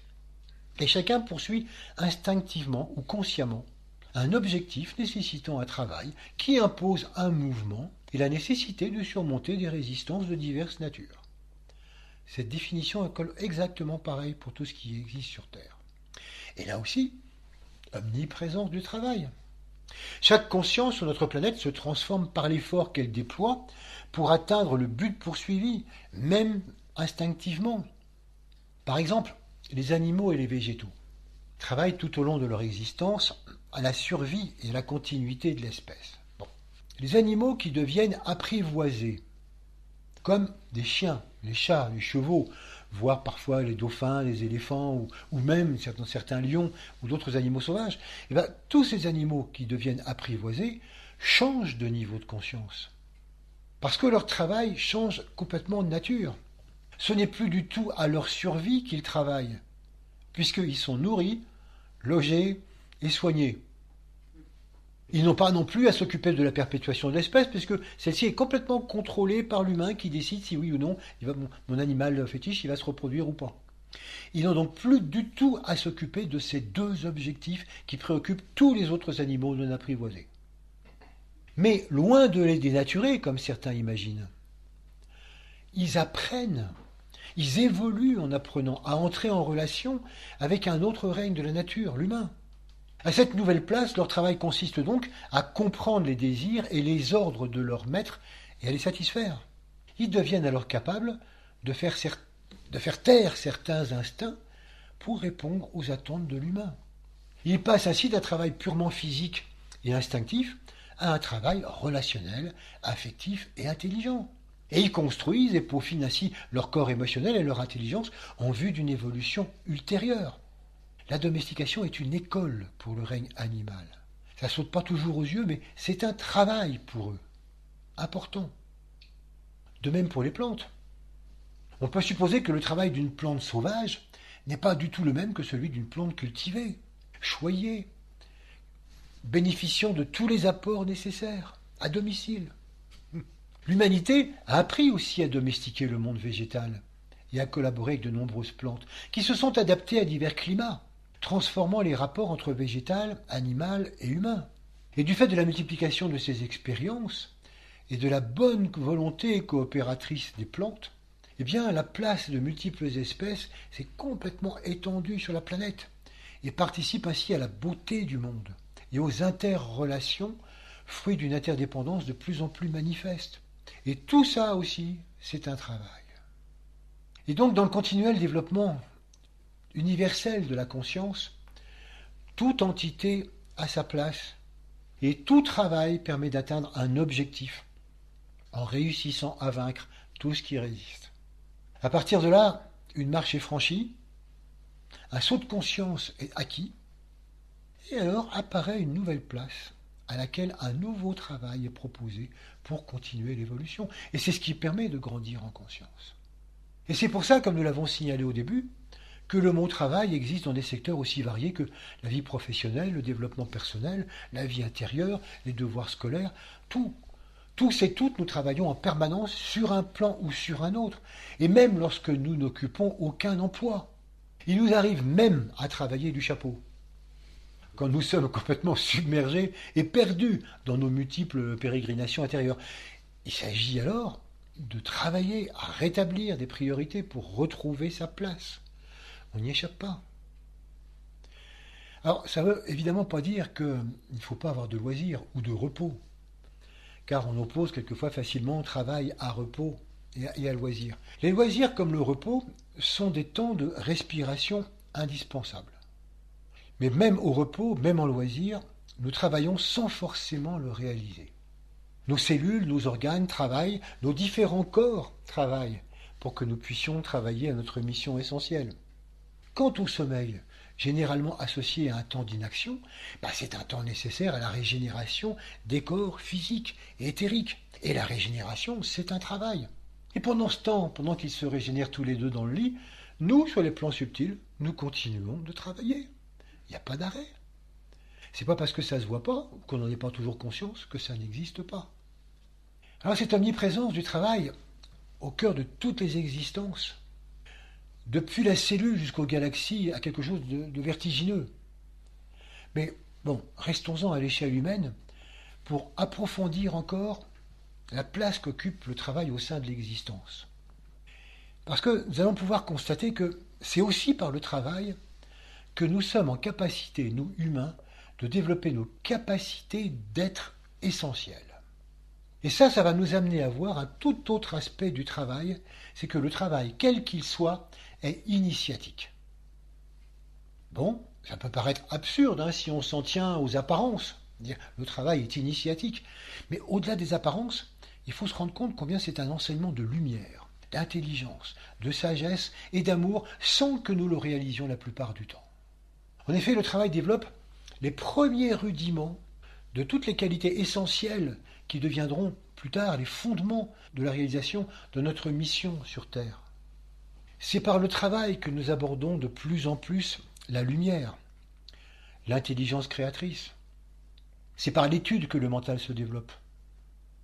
et chacun poursuit instinctivement ou consciemment un objectif nécessitant un travail qui impose un mouvement et la nécessité de surmonter des résistances de diverses natures. Cette définition colle exactement pareil pour tout ce qui existe sur Terre. Et là aussi, omniprésence du travail. Chaque conscience sur notre planète se transforme par l'effort qu'elle déploie pour atteindre le but poursuivi, même instinctivement. Par exemple, les animaux et les végétaux travaillent tout au long de leur existence à la survie et à la continuité de l'espèce. Les animaux qui deviennent apprivoisés, comme des chiens, les chats, les chevaux, voire parfois les dauphins, les éléphants, ou même certains lions ou d'autres animaux sauvages, tous ces animaux qui deviennent apprivoisés changent de niveau de conscience. Parce que leur travail change complètement de nature. Ce n'est plus du tout à leur survie qu'ils travaillent, puisqu'ils sont nourris, logés et soignés. Ils n'ont pas non plus à s'occuper de la perpétuation de l'espèce, puisque celle-ci est complètement contrôlée par l'humain qui décide si oui ou non mon animal fétiche il va se reproduire ou pas. Ils n'ont donc plus du tout à s'occuper de ces deux objectifs qui préoccupent tous les autres animaux non apprivoisés. Mais loin de les dénaturer, comme certains imaginent, ils apprennent, ils évoluent en apprenant à entrer en relation avec un autre règne de la nature, l'humain. À cette nouvelle place, leur travail consiste donc à comprendre les désirs et les ordres de leur maître et à les satisfaire. Ils deviennent alors capables de faire taire certains instincts pour répondre aux attentes de l'humain. Ils passent ainsi d'un travail purement physique et instinctif à un travail relationnel, affectif et intelligent. Et ils construisent et peaufinent ainsi leur corps émotionnel et leur intelligence en vue d'une évolution ultérieure. La domestication est une école pour le règne animal. Ça ne saute pas toujours aux yeux, mais c'est un travail pour eux, important. De même pour les plantes. On peut supposer que le travail d'une plante sauvage n'est pas du tout le même que celui d'une plante cultivée, choyée, bénéficiant de tous les apports nécessaires, à domicile. L'humanité a appris aussi à domestiquer le monde végétal et à collaborer avec de nombreuses plantes qui se sont adaptées à divers climats, transformant les rapports entre végétal, animal et humain. Et du fait de la multiplication de ces expériences et de la bonne volonté coopératrice des plantes, eh bien, la place de multiples espèces s'est complètement étendue sur la planète et participe ainsi à la beauté du monde et aux interrelations, fruits d'une interdépendance de plus en plus manifeste. Et tout ça aussi, c'est un travail. Et donc, dans le continuel développement universel de la conscience, toute entité a sa place et tout travail permet d'atteindre un objectif en réussissant à vaincre tout ce qui résiste. À partir de là, une marche est franchie, un saut de conscience est acquis, et alors apparaît une nouvelle place à laquelle un nouveau travail est proposé pour continuer l'évolution. Et c'est ce qui permet de grandir en conscience. Et c'est pour ça, comme nous l'avons signalé au début, que le mot travail existe dans des secteurs aussi variés que la vie professionnelle, le développement personnel, la vie intérieure, les devoirs scolaires, tout. Tous et toutes, nous travaillons en permanence sur un plan ou sur un autre, et même lorsque nous n'occupons aucun emploi. Il nous arrive même à travailler du chapeau, quand nous sommes complètement submergés et perdus dans nos multiples pérégrinations intérieures. Il s'agit alors de travailler à rétablir des priorités pour retrouver sa place. On n'y échappe pas. Alors, ça ne veut évidemment pas dire qu'il ne faut pas avoir de loisirs ou de repos, car on oppose quelquefois facilement travail à repos et à loisirs. Les loisirs comme le repos sont des temps de respiration indispensables. Mais même au repos, même en loisir, nous travaillons sans forcément le réaliser. Nos cellules, nos organes travaillent, nos différents corps travaillent pour que nous puissions travailler à notre mission essentielle. Quant au sommeil, généralement associé à un temps d'inaction, c'est un temps nécessaire à la régénération des corps physiques et éthériques. Et la régénération, c'est un travail. Et pendant ce temps, pendant qu'ils se régénèrent tous les deux dans le lit, nous, sur les plans subtils, nous continuons de travailler. Il n'y a pas d'arrêt. C'est pas parce que ça ne se voit pas, ou qu'on n'en ait pas toujours conscience, que ça n'existe pas. Alors cette omniprésence du travail au cœur de toutes les existences, depuis la cellule jusqu'aux galaxies, a quelque chose de vertigineux. Mais bon, restons-en à l'échelle humaine pour approfondir encore la place qu'occupe le travail au sein de l'existence. Parce que nous allons pouvoir constater que c'est aussi par le travail que nous sommes en capacité, nous humains, de développer nos capacités d'être essentiels. Et ça va nous amener à voir un tout autre aspect du travail, c'est que le travail, quel qu'il soit, est initiatique. Bon, ça peut paraître absurde si on s'en tient aux apparences. Le travail est initiatique. Mais au-delà des apparences, il faut se rendre compte combien c'est un enseignement de lumière, d'intelligence, de sagesse et d'amour sans que nous le réalisions la plupart du temps. En effet, le travail développe les premiers rudiments de toutes les qualités essentielles qui deviendront plus tard les fondements de la réalisation de notre mission sur Terre. C'est par le travail que nous abordons de plus en plus la lumière, l'intelligence créatrice. C'est par l'étude que le mental se développe.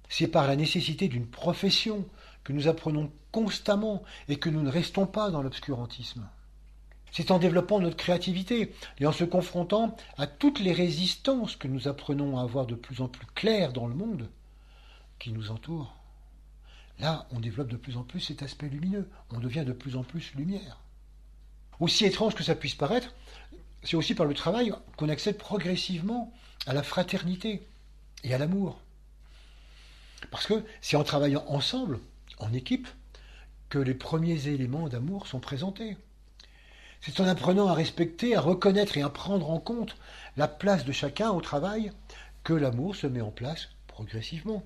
C'est par la nécessité d'une profession que nous apprenons constamment et que nous ne restons pas dans l'obscurantisme. C'est en développant notre créativité et en se confrontant à toutes les résistances que nous apprenons à voir de plus en plus claires dans le monde qui nous entoure. Là, on développe de plus en plus cet aspect lumineux, on devient de plus en plus lumière. Aussi étrange que ça puisse paraître, c'est aussi par le travail qu'on accède progressivement à la fraternité et à l'amour. Parce que c'est en travaillant ensemble, en équipe, que les premiers éléments d'amour sont présentés. C'est en apprenant à respecter, à reconnaître et à prendre en compte la place de chacun au travail que l'amour se met en place progressivement.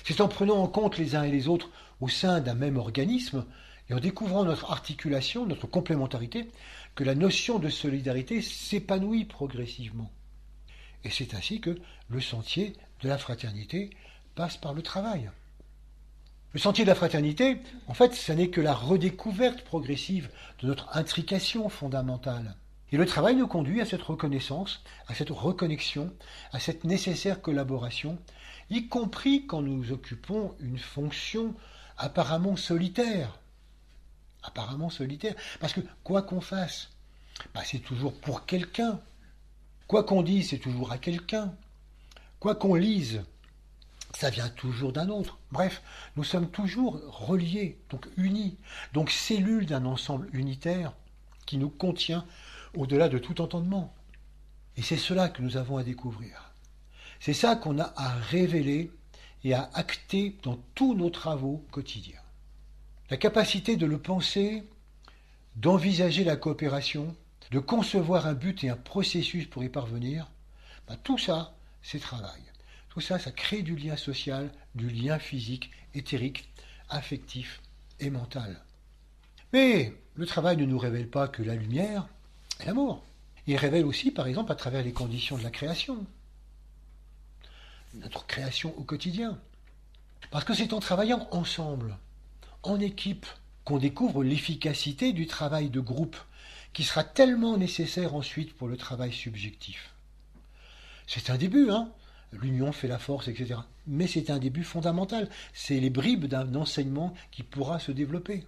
C'est en prenant en compte les uns et les autres au sein d'un même organisme et en découvrant notre articulation, notre complémentarité, que la notion de solidarité s'épanouit progressivement. Et c'est ainsi que le sentier de la fraternité passe par le travail. Le sentier de la fraternité, en fait, ce n'est que la redécouverte progressive de notre intrication fondamentale. Et le travail nous conduit à cette reconnaissance, à cette reconnexion, à cette nécessaire collaboration, y compris quand nous occupons une fonction apparemment solitaire. Apparemment solitaire. Parce que quoi qu'on fasse, c'est toujours pour quelqu'un. Quoi qu'on dise, c'est toujours à quelqu'un. Quoi qu'on lise, ça vient toujours d'un autre. Bref, nous sommes toujours reliés, donc unis, donc cellules d'un ensemble unitaire qui nous contient au-delà de tout entendement. Et c'est cela que nous avons à découvrir. C'est ça qu'on a à révéler et à acter dans tous nos travaux quotidiens. La capacité de le penser, d'envisager la coopération, de concevoir un but et un processus pour y parvenir, tout ça, c'est travail. Tout ça, ça crée du lien social, du lien physique, éthérique, affectif et mental. Mais le travail ne nous révèle pas que la lumière et l'amour. Il révèle aussi, par exemple, à travers les conditions de la création. Notre création au quotidien. Parce que c'est en travaillant ensemble, en équipe, qu'on découvre l'efficacité du travail de groupe, qui sera tellement nécessaire ensuite pour le travail subjectif. C'est un début, hein. L'union fait la force, etc. Mais c'est un début fondamental. C'est les bribes d'un enseignement qui pourra se développer.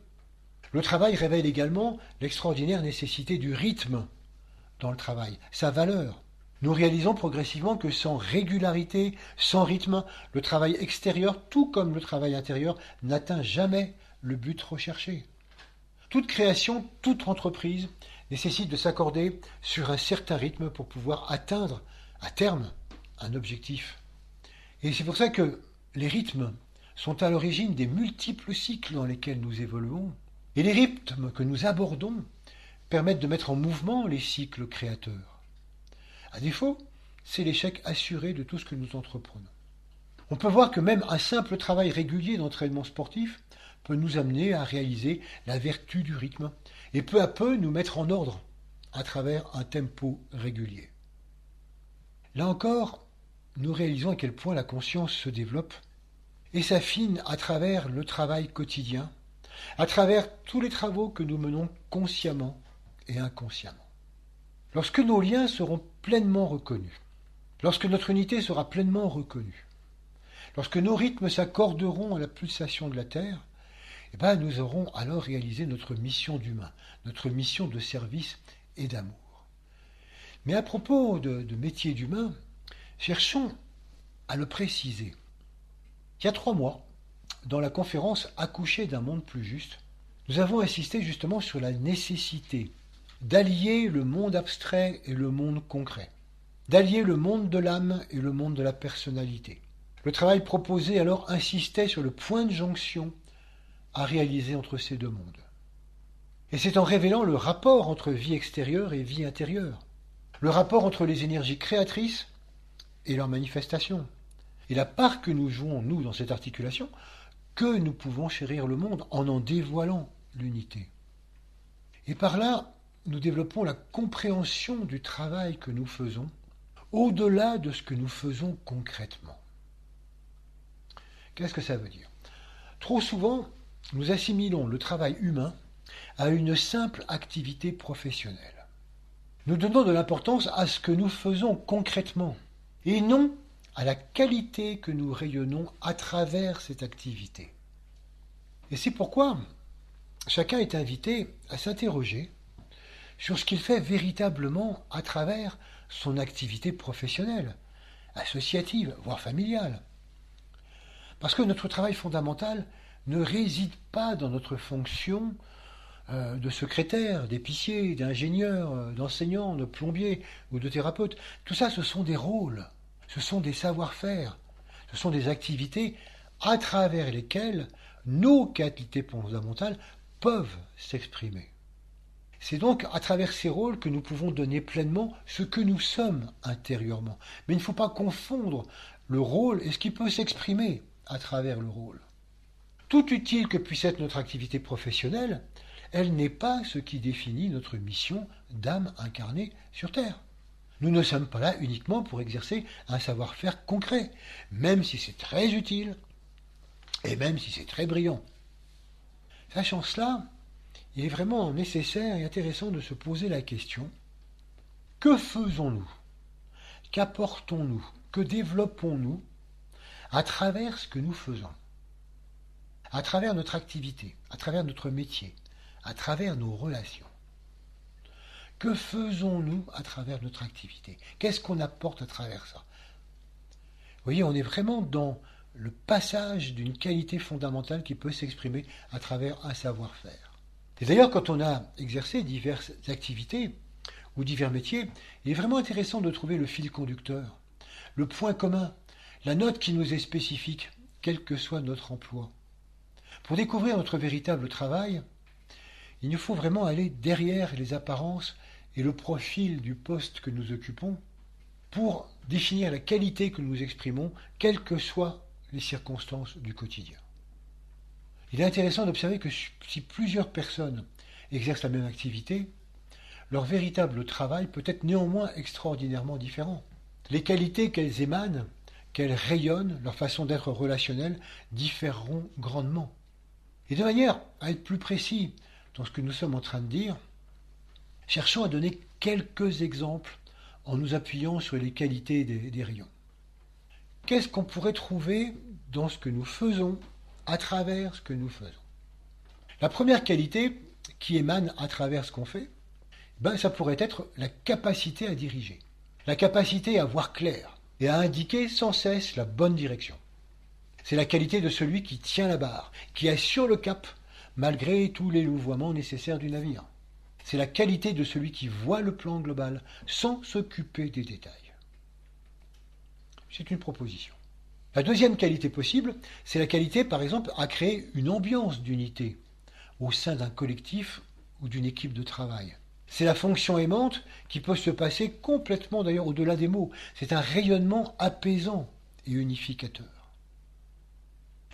Le travail révèle également l'extraordinaire nécessité du rythme dans le travail, sa valeur. Nous réalisons progressivement que sans régularité, sans rythme, le travail extérieur, tout comme le travail intérieur, n'atteint jamais le but recherché. Toute création, toute entreprise nécessite de s'accorder sur un certain rythme pour pouvoir atteindre, à terme, un objectif. Et c'est pour ça que les rythmes sont à l'origine des multiples cycles dans lesquels nous évoluons. Et les rythmes que nous abordons permettent de mettre en mouvement les cycles créateurs. À défaut, c'est l'échec assuré de tout ce que nous entreprenons. On peut voir que même un simple travail régulier d'entraînement sportif peut nous amener à réaliser la vertu du rythme et peu à peu nous mettre en ordre à travers un tempo régulier. Là encore, nous réalisons à quel point la conscience se développe et s'affine à travers le travail quotidien, à travers tous les travaux que nous menons consciemment et inconsciemment. Lorsque nos liens seront pleinement reconnus, lorsque notre unité sera pleinement reconnue, lorsque nos rythmes s'accorderont à la pulsation de la Terre, nous aurons alors réalisé notre mission d'humain, notre mission de service et d'amour. Mais à propos de métier d'humain, cherchons à le préciser. Il y a 3 mois, dans la conférence « Accoucher d'un monde plus juste », nous avons insisté justement sur la nécessité d'allier le monde abstrait et le monde concret, d'allier le monde de l'âme et le monde de la personnalité. Le travail proposé alors insistait sur le point de jonction à réaliser entre ces deux mondes. Et c'est en révélant le rapport entre vie extérieure et vie intérieure, le rapport entre les énergies créatrices et leur manifestation, et la part que nous jouons, nous, dans cette articulation, que nous pouvons chérir le monde en dévoilant l'unité. Et par là, nous développons la compréhension du travail que nous faisons, au-delà de ce que nous faisons concrètement. Qu'est-ce que ça veut dire ? Trop souvent, nous assimilons le travail humain à une simple activité professionnelle. Nous donnons de l'importance à ce que nous faisons concrètement, et non à la qualité que nous rayonnons à travers cette activité. Et c'est pourquoi chacun est invité à s'interroger sur ce qu'il fait véritablement à travers son activité professionnelle, associative, voire familiale. Parce que notre travail fondamental ne réside pas dans notre fonction de secrétaire, d'épicier, d'ingénieur, d'enseignant, de plombier ou de thérapeute. Tout ça, ce sont des rôles, ce sont des savoir-faire, ce sont des activités à travers lesquelles nos qualités fondamentales peuvent s'exprimer. C'est donc à travers ces rôles que nous pouvons donner pleinement ce que nous sommes intérieurement. Mais il ne faut pas confondre le rôle et ce qui peut s'exprimer à travers le rôle. Tout utile que puisse être notre activité professionnelle, elle n'est pas ce qui définit notre mission d'âme incarnée sur Terre. Nous ne sommes pas là uniquement pour exercer un savoir-faire concret, même si c'est très utile et même si c'est très brillant. Sachant cela, il est vraiment nécessaire et intéressant de se poser la question: que faisons-nous? Qu'apportons-nous? Que développons-nous à travers ce que nous faisons? À travers notre activité, à travers notre métier, à travers nos relations. Que faisons-nous à travers notre activité? Qu'est-ce qu'on apporte à travers ça? Vous voyez, on est vraiment dans le passage d'une qualité fondamentale qui peut s'exprimer à travers un savoir-faire. Et d'ailleurs, quand on a exercé diverses activités ou divers métiers, il est vraiment intéressant de trouver le fil conducteur, le point commun, la note qui nous est spécifique, quel que soit notre emploi. Pour découvrir notre véritable travail, il nous faut vraiment aller derrière les apparences et le profil du poste que nous occupons pour définir la qualité que nous exprimons, quelles que soient les circonstances du quotidien. Il est intéressant d'observer que si plusieurs personnes exercent la même activité, leur véritable travail peut être néanmoins extraordinairement différent. Les qualités qu'elles émanent, qu'elles rayonnent, leur façon d'être relationnelle, différeront grandement. Et de manière à être plus précis dans ce que nous sommes en train de dire, cherchons à donner quelques exemples en nous appuyant sur les qualités des rayons. Qu'est-ce qu'on pourrait trouver dans ce que nous faisons à travers ce que nous faisons? La première qualité qui émane à travers ce qu'on fait, ça pourrait être la capacité à diriger, la capacité à voir clair et à indiquer sans cesse la bonne direction. C'est la qualité de celui qui tient la barre, qui assure le cap malgré tous les louvoiements nécessaires du navire. C'est la qualité de celui qui voit le plan global sans s'occuper des détails. C'est une proposition. La deuxième qualité possible, c'est la qualité, par exemple, à créer une ambiance d'unité au sein d'un collectif ou d'une équipe de travail. C'est la fonction aimante qui peut se passer complètement d'ailleurs au-delà des mots. C'est un rayonnement apaisant et unificateur.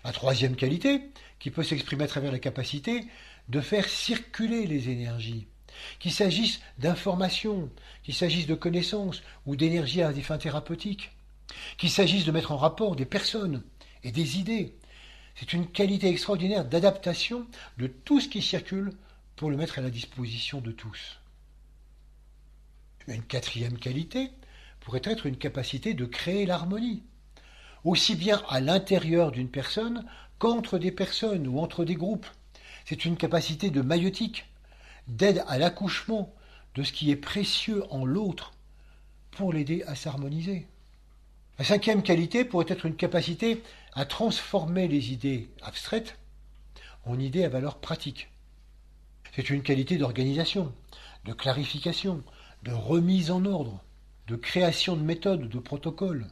La troisième qualité, qui peut s'exprimer à travers la capacité de faire circuler les énergies, qu'il s'agisse d'informations, qu'il s'agisse de connaissances ou d'énergie à des fins thérapeutiques, qu'il s'agisse de mettre en rapport des personnes et des idées. C'est une qualité extraordinaire d'adaptation de tout ce qui circule pour le mettre à la disposition de tous. Une quatrième qualité pourrait être une capacité de créer l'harmonie, aussi bien à l'intérieur d'une personne qu'entre des personnes ou entre des groupes. C'est une capacité de maïeutique, d'aide à l'accouchement de ce qui est précieux en l'autre pour l'aider à s'harmoniser. La cinquième qualité pourrait être une capacité à transformer les idées abstraites en idées à valeur pratique. C'est une qualité d'organisation, de clarification, de remise en ordre, de création de méthodes, de protocoles.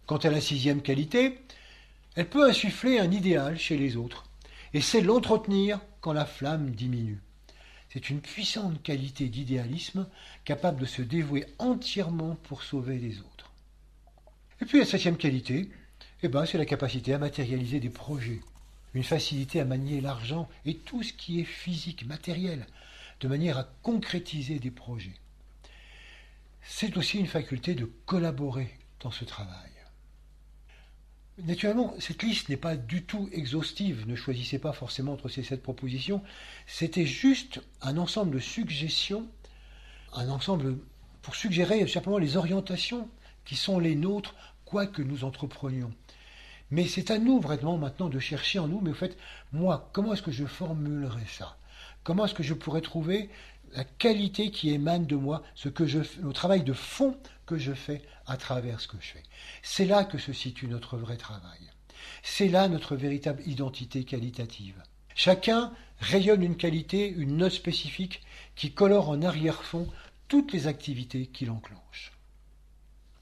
Quant à la sixième qualité, elle peut insuffler un idéal chez les autres, et c'est l'entretenir quand la flamme diminue. C'est une puissante qualité d'idéalisme capable de se dévouer entièrement pour sauver les autres. Et puis la septième qualité, c'est la capacité à matérialiser des projets, une facilité à manier l'argent et tout ce qui est physique, matériel, de manière à concrétiser des projets. C'est aussi une faculté de collaborer dans ce travail. Naturellement, cette liste n'est pas du tout exhaustive, ne choisissez pas forcément entre ces 7 propositions, c'était juste un ensemble de suggestions, un ensemble pour suggérer simplement les orientations qui sont les nôtres, quoi que nous entreprenions. Mais c'est à nous vraiment maintenant de chercher en nous, mais au fait, moi, comment est-ce que je formulerais ça? Comment est-ce que je pourrais trouver la qualité qui émane de moi, le travail de fond que je fais à travers ce que je fais. C'est là que se situe notre vrai travail. C'est là notre véritable identité qualitative. Chacun rayonne une qualité, une note spécifique qui colore en arrière-fond toutes les activités qu'il enclenche.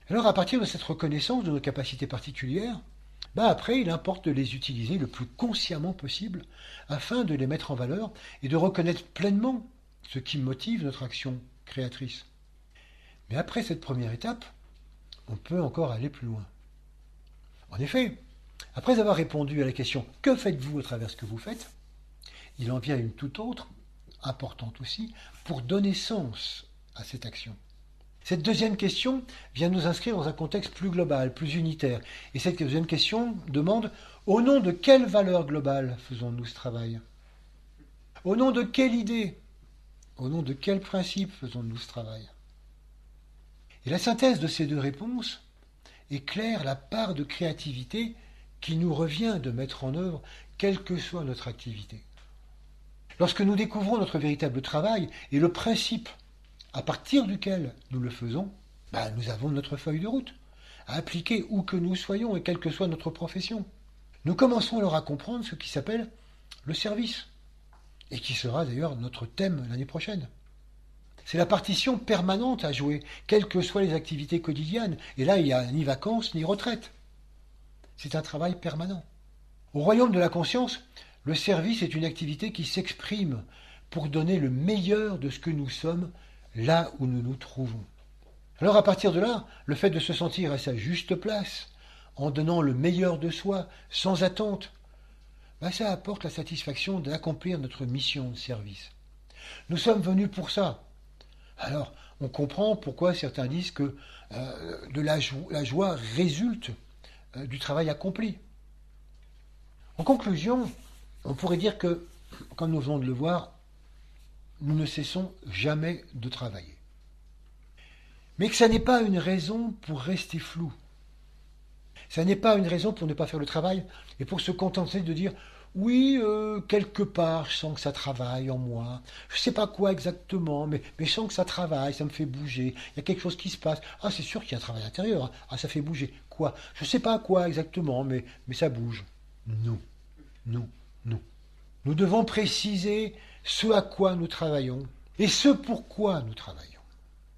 Alors à partir de cette reconnaissance de nos capacités particulières, après il importe de les utiliser le plus consciemment possible afin de les mettre en valeur et de reconnaître pleinement ce qui motive notre action créatrice. Mais après cette première étape, on peut encore aller plus loin. En effet, après avoir répondu à la question « Que faites-vous à travers ce que vous faites ?», il en vient une toute autre, importante aussi, pour donner sens à cette action. Cette deuxième question vient nous inscrire dans un contexte plus global, plus unitaire. Et cette deuxième question demande « Au nom de quelle valeur globale faisons-nous ce travail ? Au nom de quelle idée ? Au nom de quel principe faisons-nous ce travail ?» Et la synthèse de ces deux réponses éclaire la part de créativité qui nous revient de mettre en œuvre, quelle que soit notre activité. Lorsque nous découvrons notre véritable travail et le principe à partir duquel nous le faisons, nous avons notre feuille de route à appliquer où que nous soyons et quelle que soit notre profession. Nous commençons alors à comprendre ce qui s'appelle le service, et qui sera d'ailleurs notre thème l'année prochaine. C'est la partition permanente à jouer, quelles que soient les activités quotidiennes. Et là, il n'y a ni vacances ni retraite. C'est un travail permanent. Au royaume de la conscience, le service est une activité qui s'exprime pour donner le meilleur de ce que nous sommes là où nous nous trouvons. Alors à partir de là, le fait de se sentir à sa juste place, en donnant le meilleur de soi, sans attente, ça apporte la satisfaction d'accomplir notre mission de service. Nous sommes venus pour ça. Alors, on comprend pourquoi certains disent que la joie résulte du travail accompli. En conclusion, On pourrait dire que, comme nous venons de le voir, nous ne cessons jamais de travailler. Mais que ça n'est pas une raison pour rester flou. Ça n'est pas une raison pour ne pas faire le travail et pour se contenter de dire oui, quelque part, je sens que ça travaille en moi. Je ne sais pas quoi exactement, mais je sens que ça travaille, ça me fait bouger. Il y a quelque chose qui se passe. Ah, c'est sûr qu'il y a un travail intérieur. Hein. Ah, ça fait bouger. Quoi? Je ne sais pas quoi exactement, mais ça bouge. Non, non, non. Nous devons préciser ce à quoi nous travaillons et ce pourquoi nous travaillons.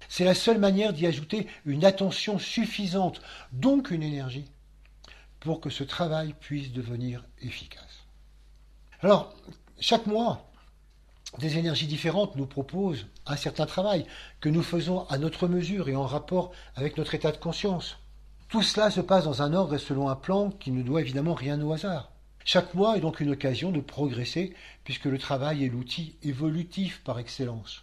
C'est la seule manière d'y ajouter une attention suffisante, donc une énergie, pour que ce travail puisse devenir efficace. Alors, chaque mois, des énergies différentes nous proposent un certain travail que nous faisons à notre mesure et en rapport avec notre état de conscience. Tout cela se passe dans un ordre et selon un plan qui ne doit évidemment rien au hasard. Chaque mois est donc une occasion de progresser puisque le travail est l'outil évolutif par excellence.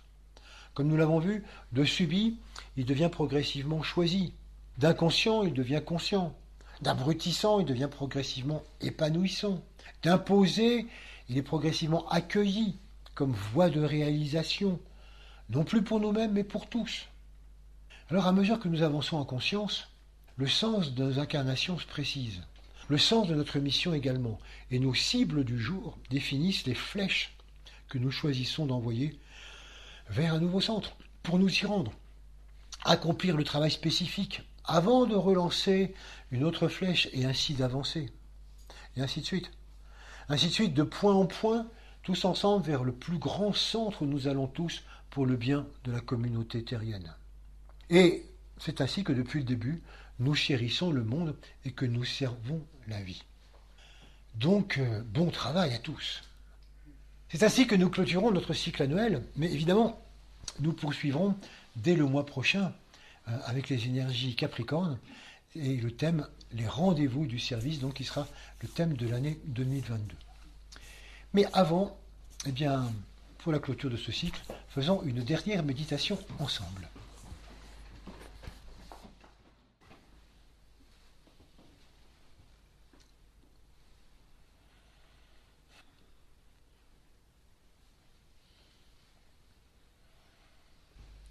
Comme nous l'avons vu, de subi, il devient progressivement choisi. D'inconscient, il devient conscient. D'abrutissant, il devient progressivement épanouissant. D'imposé, il est progressivement accueilli comme voie de réalisation, non plus pour nous-mêmes, mais pour tous. Alors à mesure que nous avançons en conscience, le sens de nos incarnations se précise. Le sens de notre mission également. Et nos cibles du jour définissent les flèches que nous choisissons d'envoyer vers un nouveau centre, pour nous y rendre, accomplir le travail spécifique, avant de relancer une autre flèche et ainsi d'avancer. Et ainsi de suite. Ainsi de suite, de point en point, tous ensemble vers le plus grand centre où nous allons tous pour le bien de la communauté terrienne. Et c'est ainsi que depuis le début, nous chérissons le monde et que nous servons la vie. Donc, bon travail à tous. C'est ainsi que nous clôturons notre cycle annuel, mais évidemment, nous poursuivrons dès le mois prochain avec les énergies Capricorne et le thème les rendez-vous du service, donc qui sera le thème de l'année 2022. Mais avant, eh bien, pour la clôture de ce cycle, faisons une dernière méditation ensemble.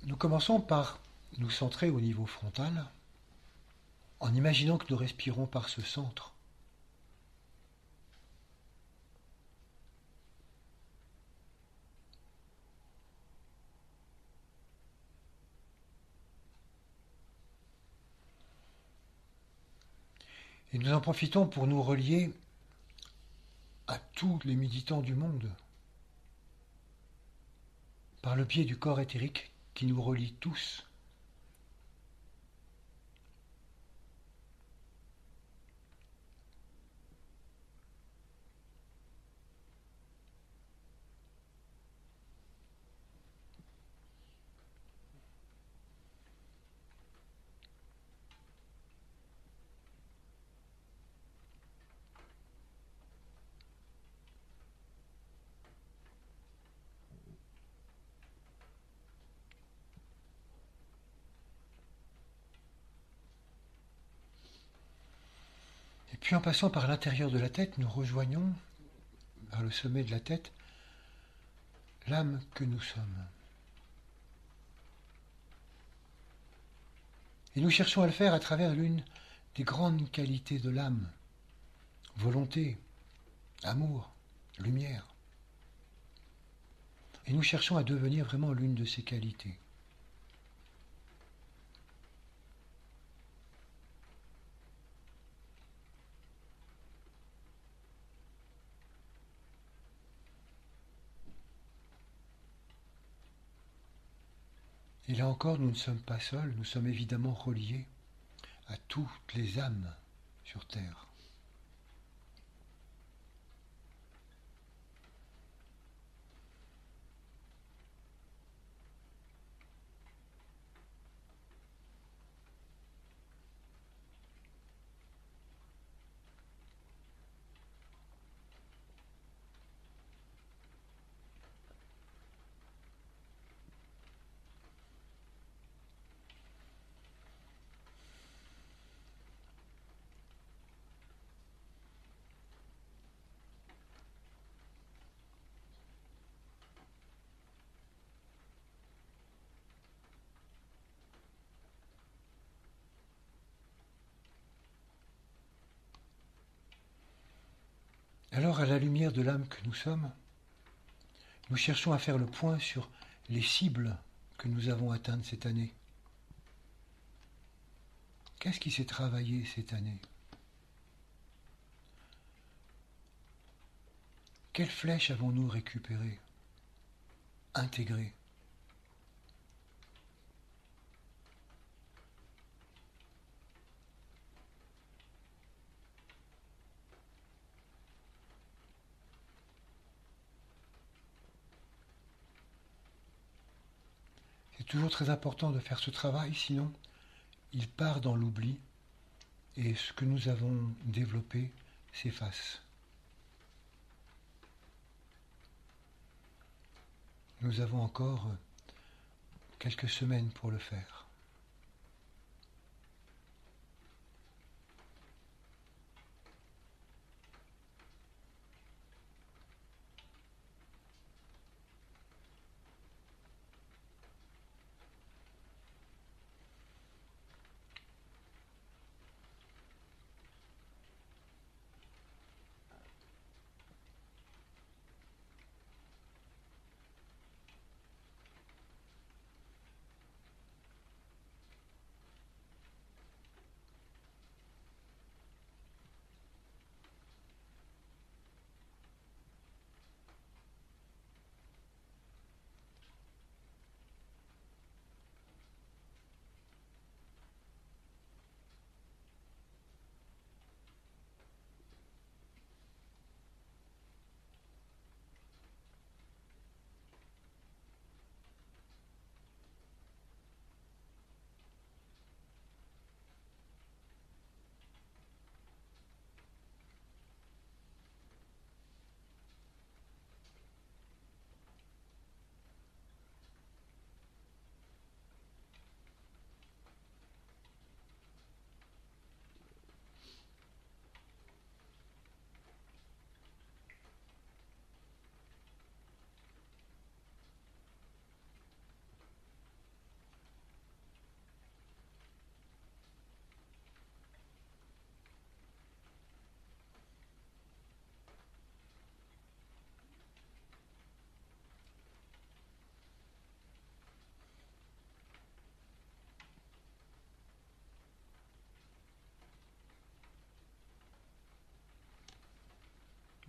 Nous commençons par nous centrer au niveau frontal, en imaginant que nous respirons par ce centre. Et nous en profitons pour nous relier à tous les méditants du monde, par le biais du corps éthérique qui nous relie tous. Et puis en passant par l'intérieur de la tête, nous rejoignons, vers le sommet de la tête, l'âme que nous sommes. Et nous cherchons à le faire à travers l'une des grandes qualités de l'âme. Volonté, amour, lumière. Et nous cherchons à devenir vraiment l'une de ces qualités. Et là encore, nous ne sommes pas seuls, nous sommes évidemment reliés à toutes les âmes sur Terre. Alors, à la lumière de l'âme que nous sommes, nous cherchons à faire le point sur les cibles que nous avons atteintes cette année. Qu'est-ce qui s'est travaillé cette année? Quelles flèches avons-nous récupérées, intégrées? C'est toujours très important de faire ce travail, sinon il part dans l'oubli et ce que nous avons développé s'efface. Nous avons encore quelques semaines pour le faire.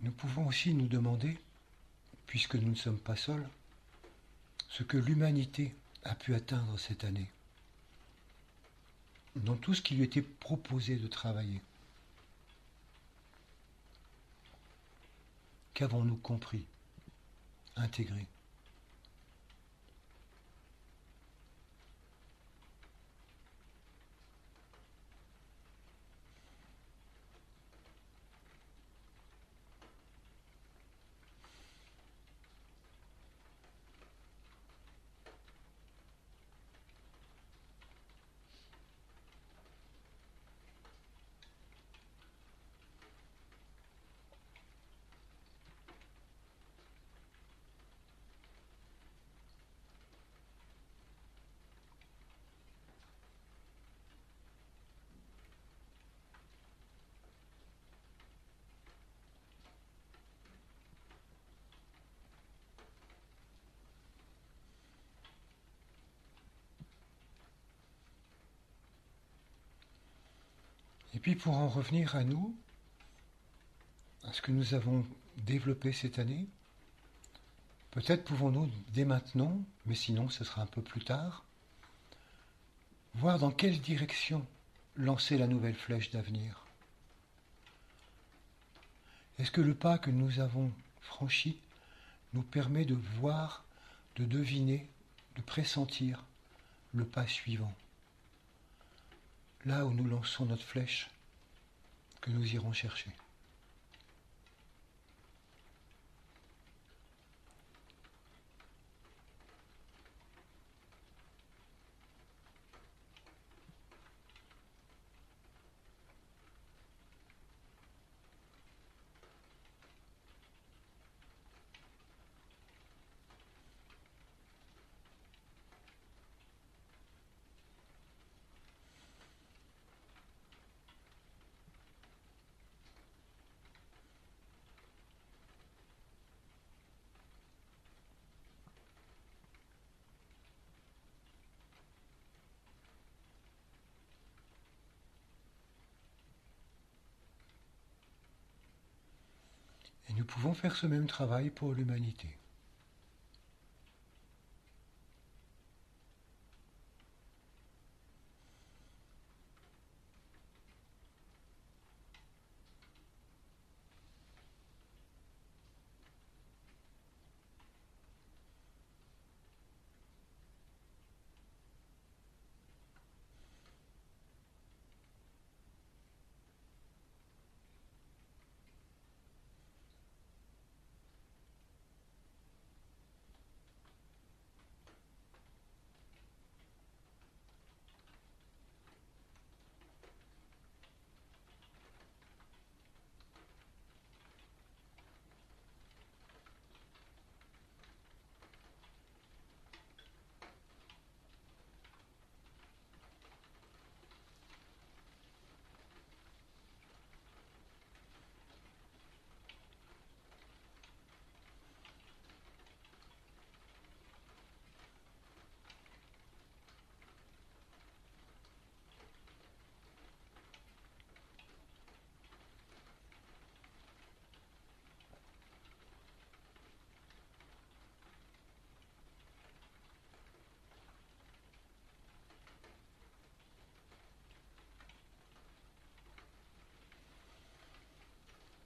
Nous pouvons aussi nous demander, puisque nous ne sommes pas seuls, ce que l'humanité a pu atteindre cette année, dans tout ce qui lui était proposé de travailler. Qu'avons-nous compris, intégré? Et puis pour en revenir à nous, à ce que nous avons développé cette année, peut-être pouvons-nous dès maintenant, mais sinon ce sera un peu plus tard, voir dans quelle direction lancer la nouvelle flèche d'avenir. Est-ce que le pas que nous avons franchi nous permet de voir, de deviner, de pressentir le pas suivant? Là où nous lançons notre flèche, que nous irons chercher. nous pouvons faire ce même travail pour l'humanité.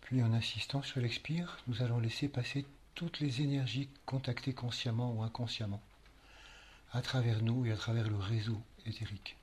Puis en insistant sur l'expire, nous allons laisser passer toutes les énergies contactées consciemment ou inconsciemment à travers nous et à travers le réseau éthérique.